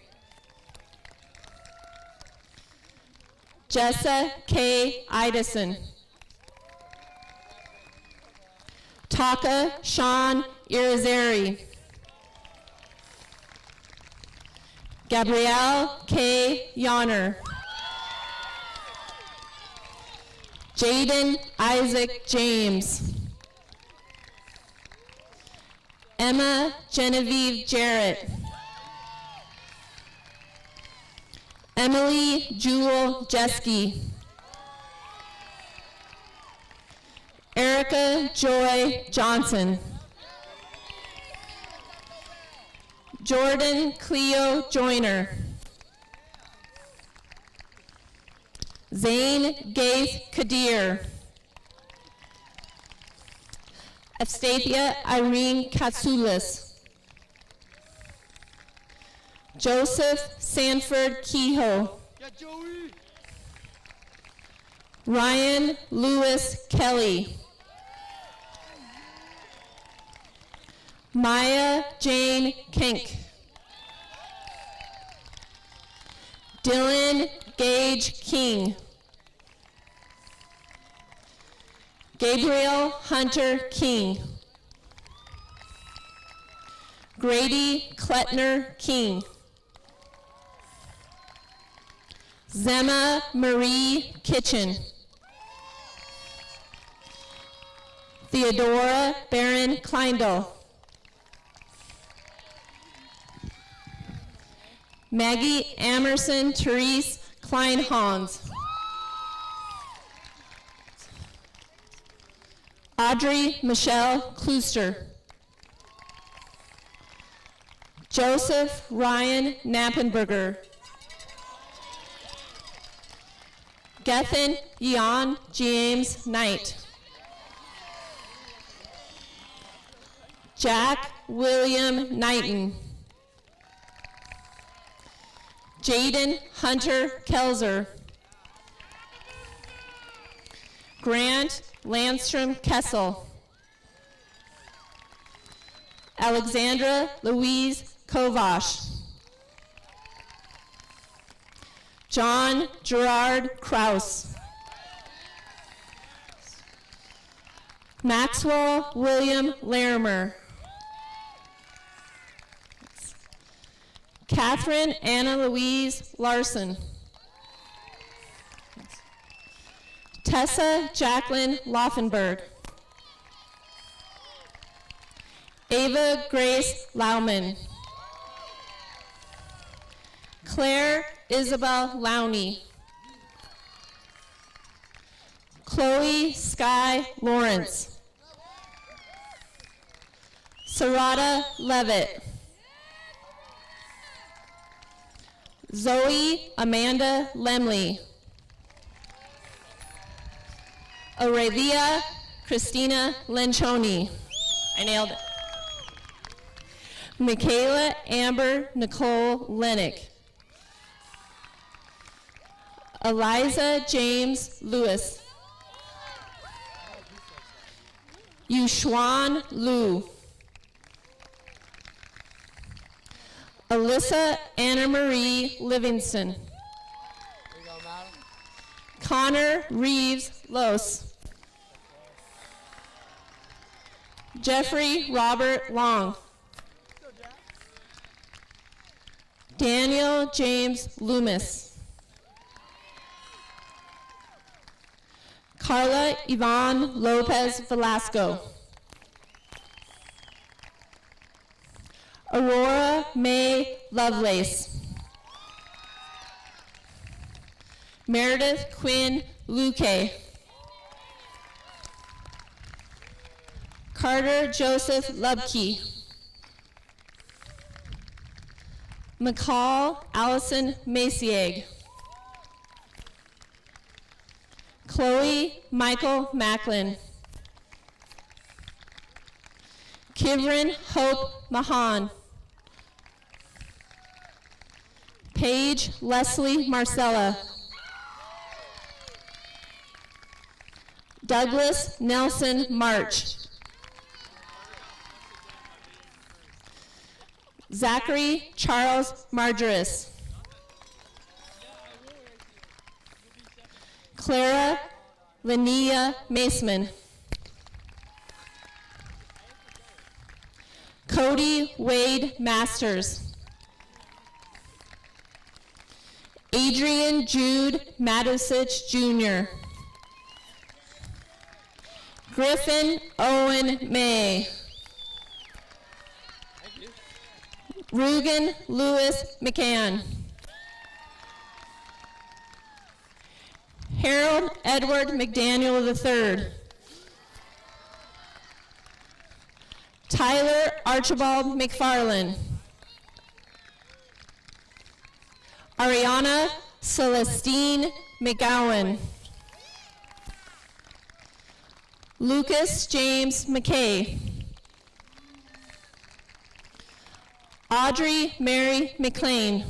Jessa K. Idison. Taka Sean Irizarry. Gabrielle K. Yonner. Jaden Isaac James. Emma Genevieve Jarrett. Emily Jewel Jeske. Erica Joy Johnson. Jordan Cleo Joyner. Zane Gaith Kadir. Evstathia Irene Katsoulis. Joseph Sanford Kehoe. Ryan Lewis Kelly. Maya Jane Kink. Dylan Gage King. Gabriel Hunter King. Grady Klettner King. Zemma Marie Kitchen. Theodora Barron Kleindl. Maggie Amerson Therese Kleinhans. Audrey Michelle Klooster. Joseph Ryan Knappenberger. Gethin Jan James Knight. Jack William Knighton. Jaden Hunter Kelzer. Grant Landstrom Kessel. Alexandra Louise Kovash. John Gerard Kraus. Maxwell William Larimer. Catherine Anna Louise Larson. Tessa Jacqueline Laufenberg. Ava Grace Lauman. Claire Isabel Lowney. Chloe Sky Lawrence. Sarada Levitt. Zoe Amanda Lemley. Aurelia Christina Lencioni. I nailed it. Michaela Amber Nicole Lennick. Eliza James Lewis. Yushuan Liu. Alyssa Anna Marie Livingston. Connor Reeves Los. Jeffrey Robert Long. Daniel James Loomis. Carla Yvonne Lopez Velasco. Aurora May Lovelace. Meredith Quinn Luque. Carter Joseph Lubke. McCall Allison Maciag. Chloe Michael Macklin. Kivrin Hope Mahan. Paige Leslie Marcella. Douglas Nelson March. Zachary Charles Margaris. Clara Linnea Maceman. Cody Wade Masters. Adrian Jude Matusich Jr. Griffin Owen May. Rugen Lewis McCann. Harold Edward McDaniel III. Tyler Archibald McFarland. Ariana Celestine McGowan. Lucas James McKay. Audrey Mary McLean.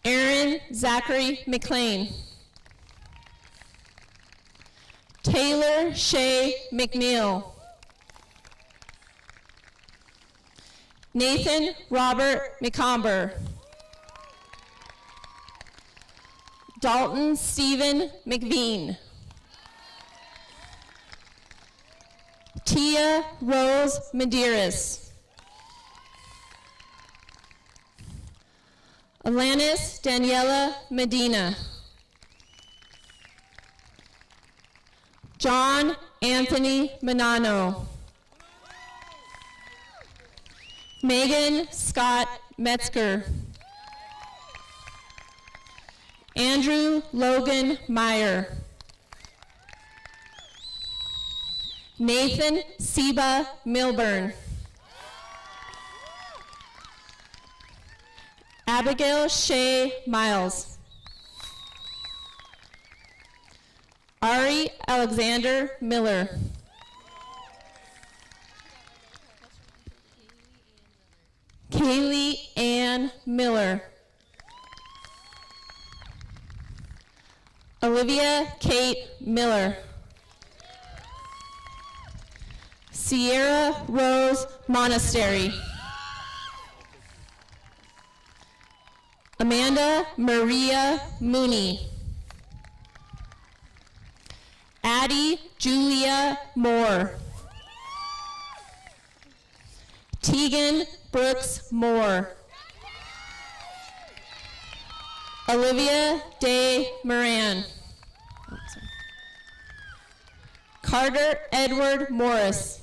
Aaron Zachary McLean. Taylor Shea McNeil. Nathan Robert McComber. Dalton Stephen McVean. Tia Rose Medeiros. Alanis Daniela Medina. John Anthony Manano. Megan Scott Metzger. Andrew Logan Meyer. Nathan Seba Milburn. Abigail Shea Miles. Ari Alexander Miller. Kaylee Ann Miller. Olivia Kate Miller. Sierra Rose Monastery. Amanda Maria Mooney. Addie Julia Moore. Tegan Brooks Moore. Olivia Day Moran. Carter Edward Morris.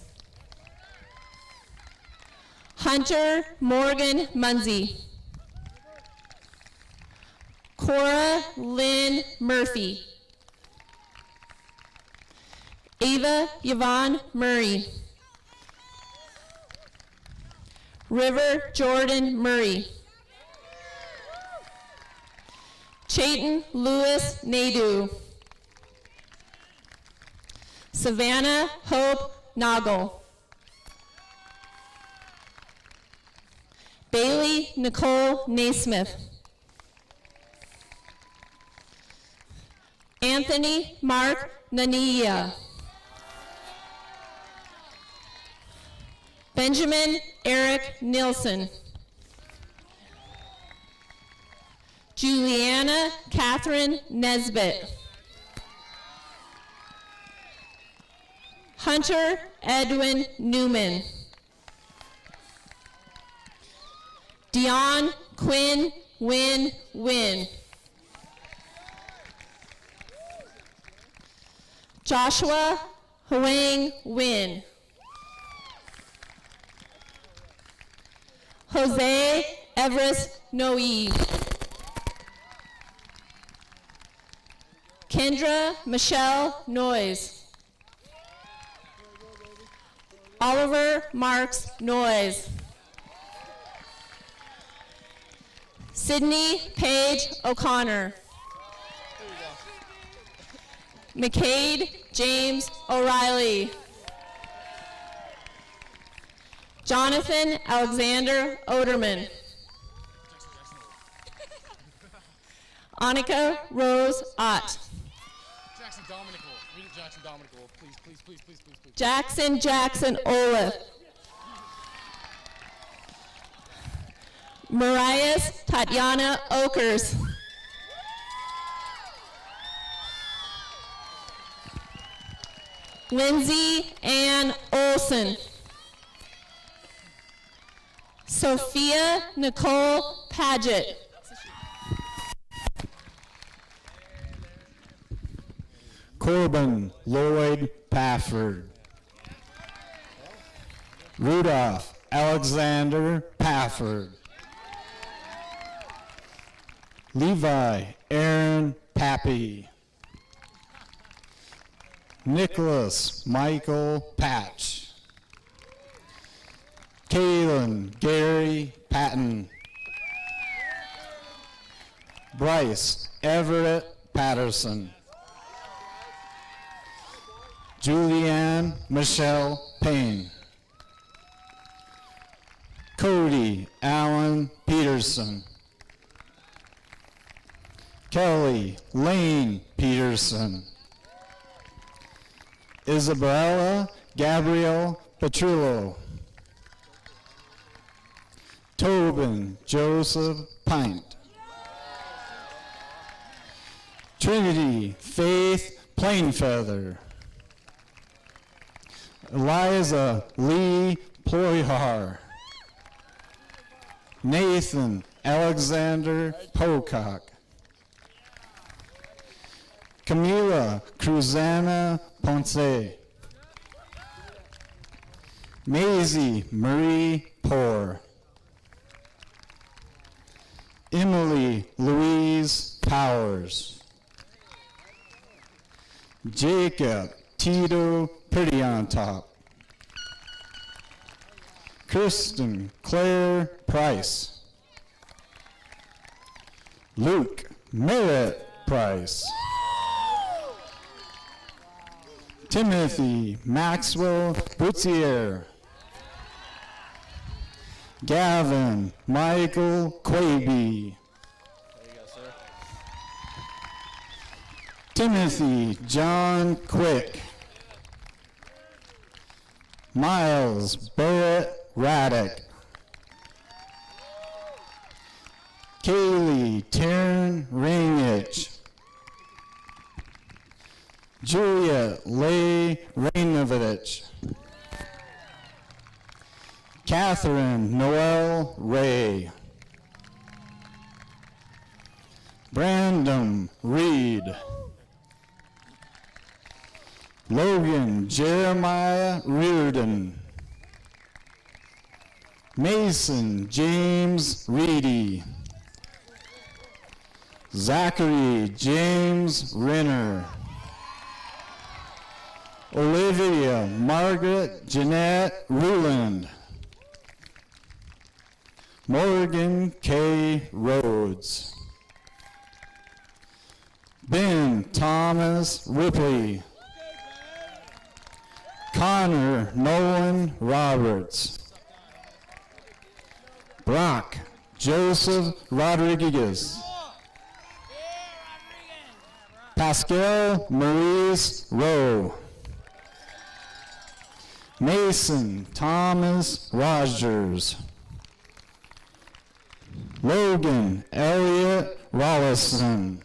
Hunter Morgan Munsey. Cora Lynn Murphy. Ava Yvonne Murray. River Jordan Murray. Chayton Lewis Nadu. Savannah Hope Noggle. Bailey Nicole Naismith. Anthony Mark Nania. Benjamin Eric Nilsson. Juliana Catherine Nesbitt. Hunter Edwin Newman. Dion Quinn Win Win. Joshua Huang Win. Jose Everest Noe. Kendra Michelle Noyes. Oliver Marks Noyes. Sydney Paige O'Connor. McCade James O'Reilly. Jonathan Alexander Oderman. Annika Rose Ott. Jackson Dominical. Read it, Jackson Dominical. Please, please, please, please, please, please. Jackson Olaf. Marias Tatiana Okers. Lindsay Ann Olson. Sophia Nicole Paget. Corbin Lloyd Pafford. Rudolph Alexander Pafford. Levi Aaron Pappy. Nicholas Michael Patch. Kalen Gary Patton. Bryce Everett Patterson. Julianne Michelle Payne. Cody Allen Peterson. Kelly Lane Peterson. Isabella Gabrielle Petrillo. Tobin Joseph Pint. Trinity Faith Plainfeather. Eliza Lee Ployhar. Nathan Alexander Pocock. Camila Cruzana Ponce. Maisie Marie Poor. Emily Louise Powers. Jacob Tito Pretty on Top. Kristen Claire Price. Luke Merritt Price. Timothy Maxwell Boutier. Gavin Michael Quaby. Timothy John Quick. Miles Barrett Raddick. Kaylee Taryn Rainich. Juliet Leigh Rainovich. Catherine Noel Ray. Brandon Reed. Logan Jeremiah Reardon. Mason James Reedy. Zachary James Renner. Olivia Margaret Jeanette Ruland. Morgan K. Rhodes. Ben Thomas Ripley. Connor Nolan Roberts. Brock Joseph Rodriguez. Pascal Maurice Rowe. Mason Thomas Rogers. Logan Elliott Rollison.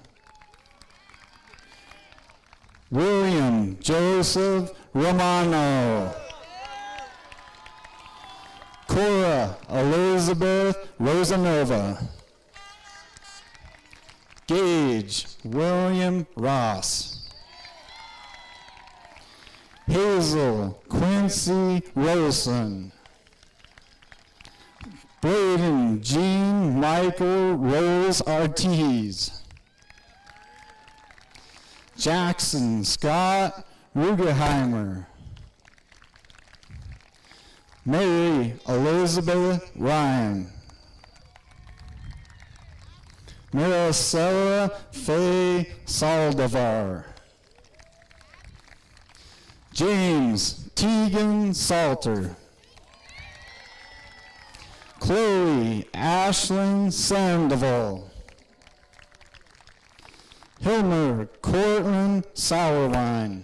William Joseph Romano. Cora Elizabeth Rosanova. Gage William Ross. Hazel Quincy Wilson. Braden Jean Michael Rose Ortiz. Jackson Scott Rugerheimer. Mary Elizabeth Ryan. Maricela Faye Saldivar. James Tegan Salter. Chloe Ashlyn Sandoval. Hilmer Cortland Sourwine.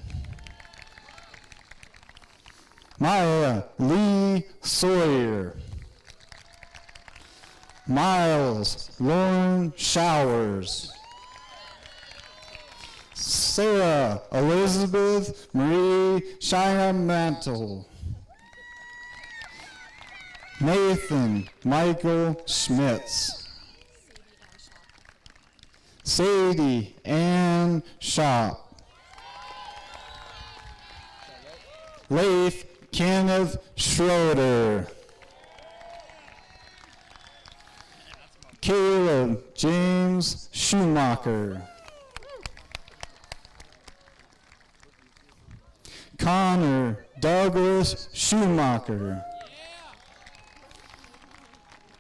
Maya Lee Sawyer. Miles Lauren Showers. Sarah Elizabeth Marie Shina Mantle. Nathan Michael Schmitz. Sadie Ann Shop. Leif Kenneth Schroeder. Caleb James Schumacher. Connor Douglas Schumacher.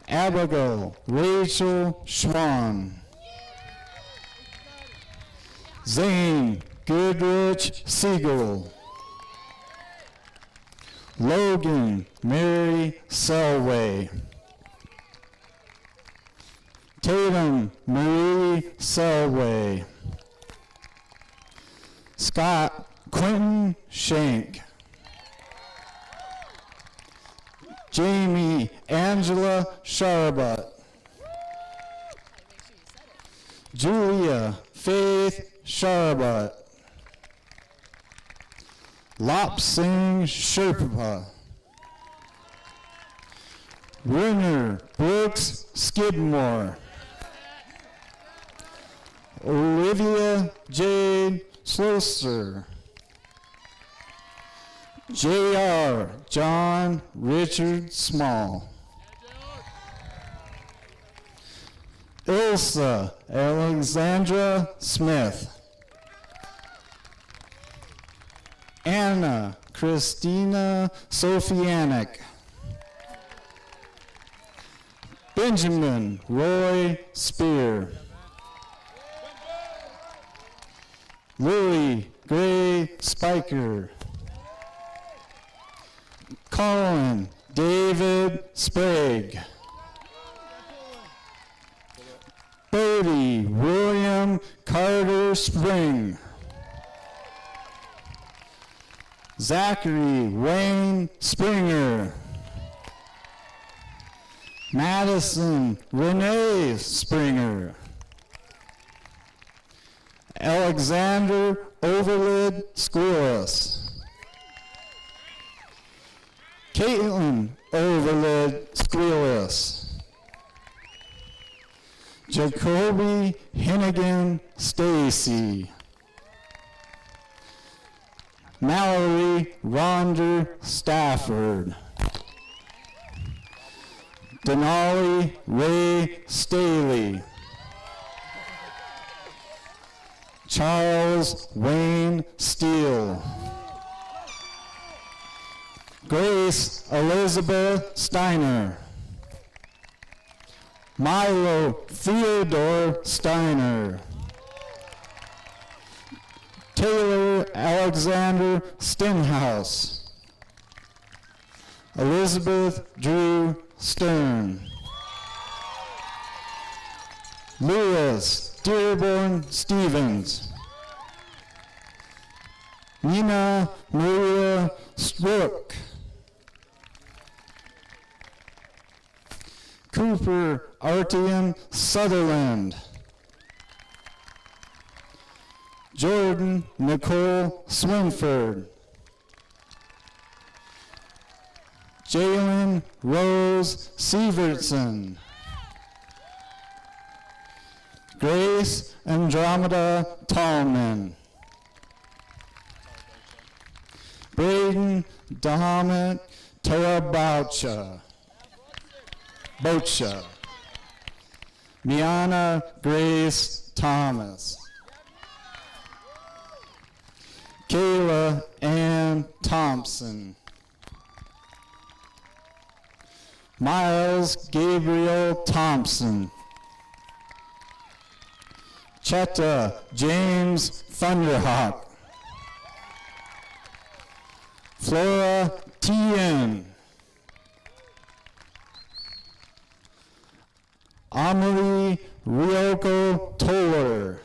Abigail Rachel Schwan. Zane Goodrich Siegel. Logan Mary Selway. Tatum Marie Selway. Scott Quentin Shank. Jamie Angela Sharbut. Julia Faith Sharbut. Lop Singh Sherpa. Winner Brooks Skidmore. Olivia Jade Slosser. J.R. John Richard Small. Ilsa Alexandra Smith. Anna Christina Sofianik. Benjamin Roy Spear. Lily Gray Spiker. Colin David Sprague. Bodie William Carter Spring. Zachary Wayne Springer. Madison Renee Springer. Alexander Overlid Squirrus. Caitlin Overlid Squirrus. Jacoby Hennigan Stacy. Mallory Ronder Stafford. Denali Ray Staley. Charles Wayne Steele. Grace Elizabeth Steiner. Milo Theodore Steiner. Taylor Alexander Stenhouse. Elizabeth Drew Stern. Lewis Dearborn Stevens. Nina Maria Strook. Cooper Artian Sutherland. Jordan Nicole Swinford. Jalen Rose Sievertson. Grace Andromeda Tallman. Braden Dominic Terabaucha. Bocha. Miana Grace Thomas. Kayla Ann Thompson. Miles Gabriel Thompson. Chetta James Thunderhawk. Flora Tien. Amelie Ryoko Toller.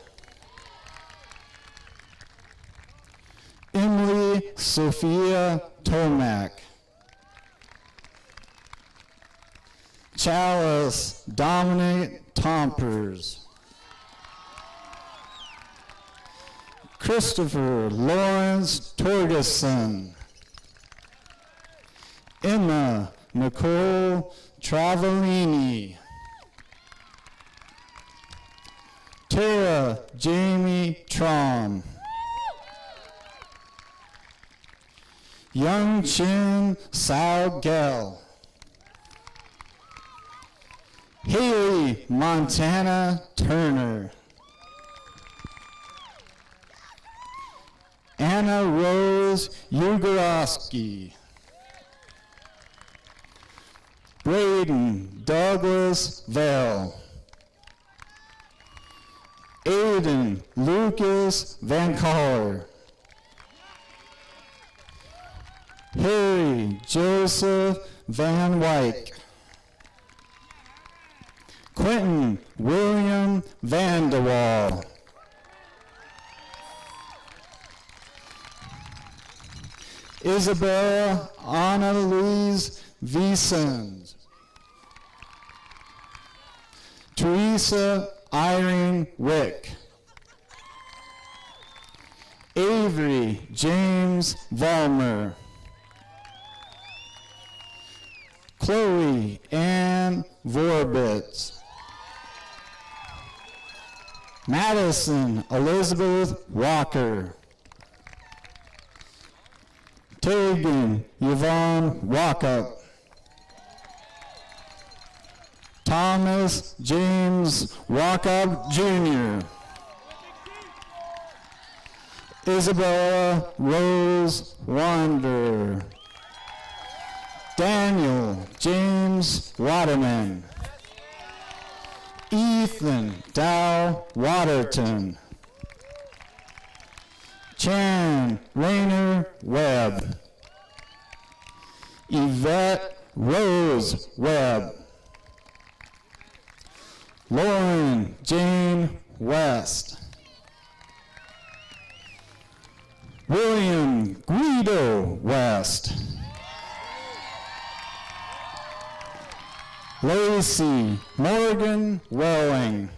Emily Sophia Tomac. Chalice Dominic Tompers. Christopher Lawrence Torgeson. Emma Nicole Travellini. Tara Jamie Trom. Young Chin Sao Gell. Haley Montana Turner. Anna Rose Ugorowski. Braden Douglas Vell. Aiden Lucas Van Caller. Harry Joseph Van Wyck. Quentin William Van de Waal. Isabella Anna Louise Wiesens. Teresa Irene Wick. Avery James Vollmer. Chloe Ann Vorbitz. Madison Elizabeth Walker. Tegan Yvonne Walkup. Thomas James Walkup Jr. Isabella Rose Wander. Daniel James Waterman. Ethan Dow Waterton. Chan Rayner Webb. Yvette Rose Webb. Lauren Jane West. William Guido West. Lacey Morgan Welling.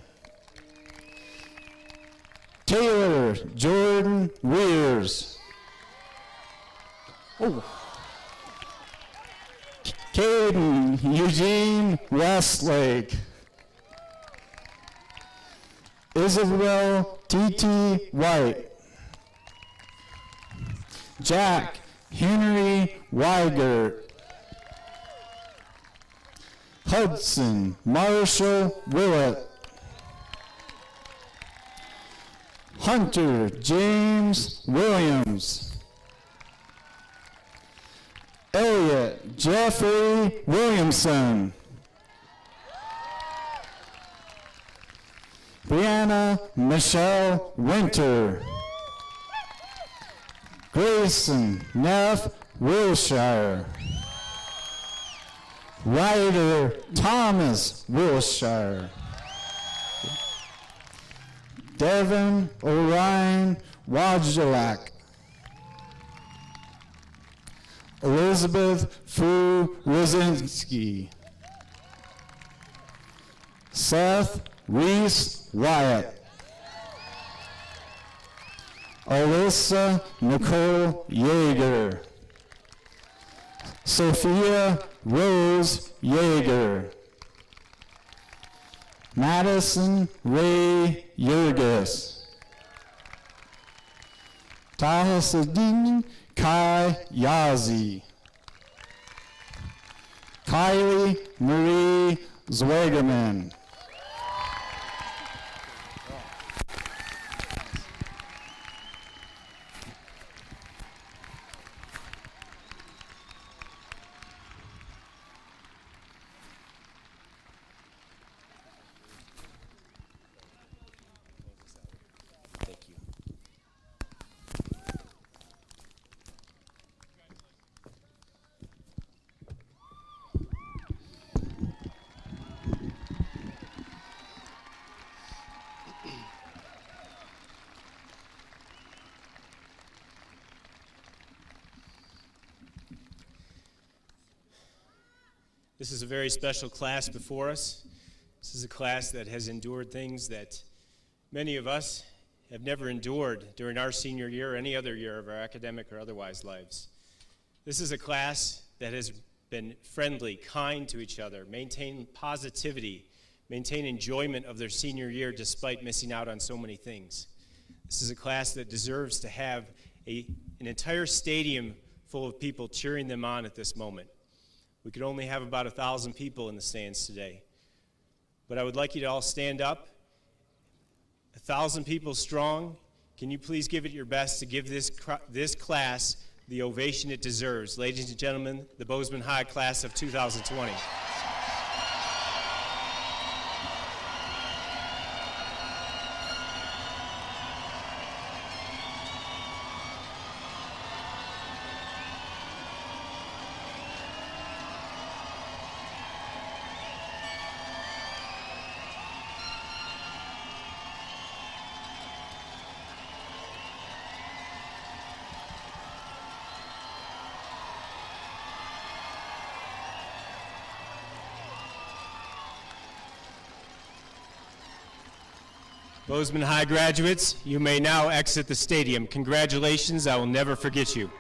Taylor Jordan Weirs. Oh. Caden Eugene Westlake. Isabel T.T. White. Jack Henry Weigert. Hudson Marshall Willett. Hunter James Williams. Elliot Jeffrey Williamson. Brianna Michelle Winter. Grayson Neff Wilshire. Ryder Thomas Wilshire. Devin Orion Wojciak. Elizabeth Fu Rosinski. Seth Reese Wyatt. Alyssa Nicole Yeager. Sophia Rose Yeager. Madison Ray Yurgis. Tahasadin Kai Yazi. Kylie Marie Zwegerman. Thank you. This is a very special class before us. This is a class that has endured things that many of us have never endured during our senior year or any other year of our academic or otherwise lives. This is a class that has been friendly, kind to each other, maintain positivity, maintain enjoyment of their senior year despite missing out on so many things. This is a class that deserves to have an entire stadium full of people cheering them on at this moment. We could only have about 1,000 people in the stands today. But I would like you to all stand up. 1,000 people strong. Can you please give it your best to give this class the ovation it deserves? Ladies and gentlemen, the Bozeman High class of 2020. Bozeman High graduates, you may now exit the stadium. Congratulations, I will never forget you.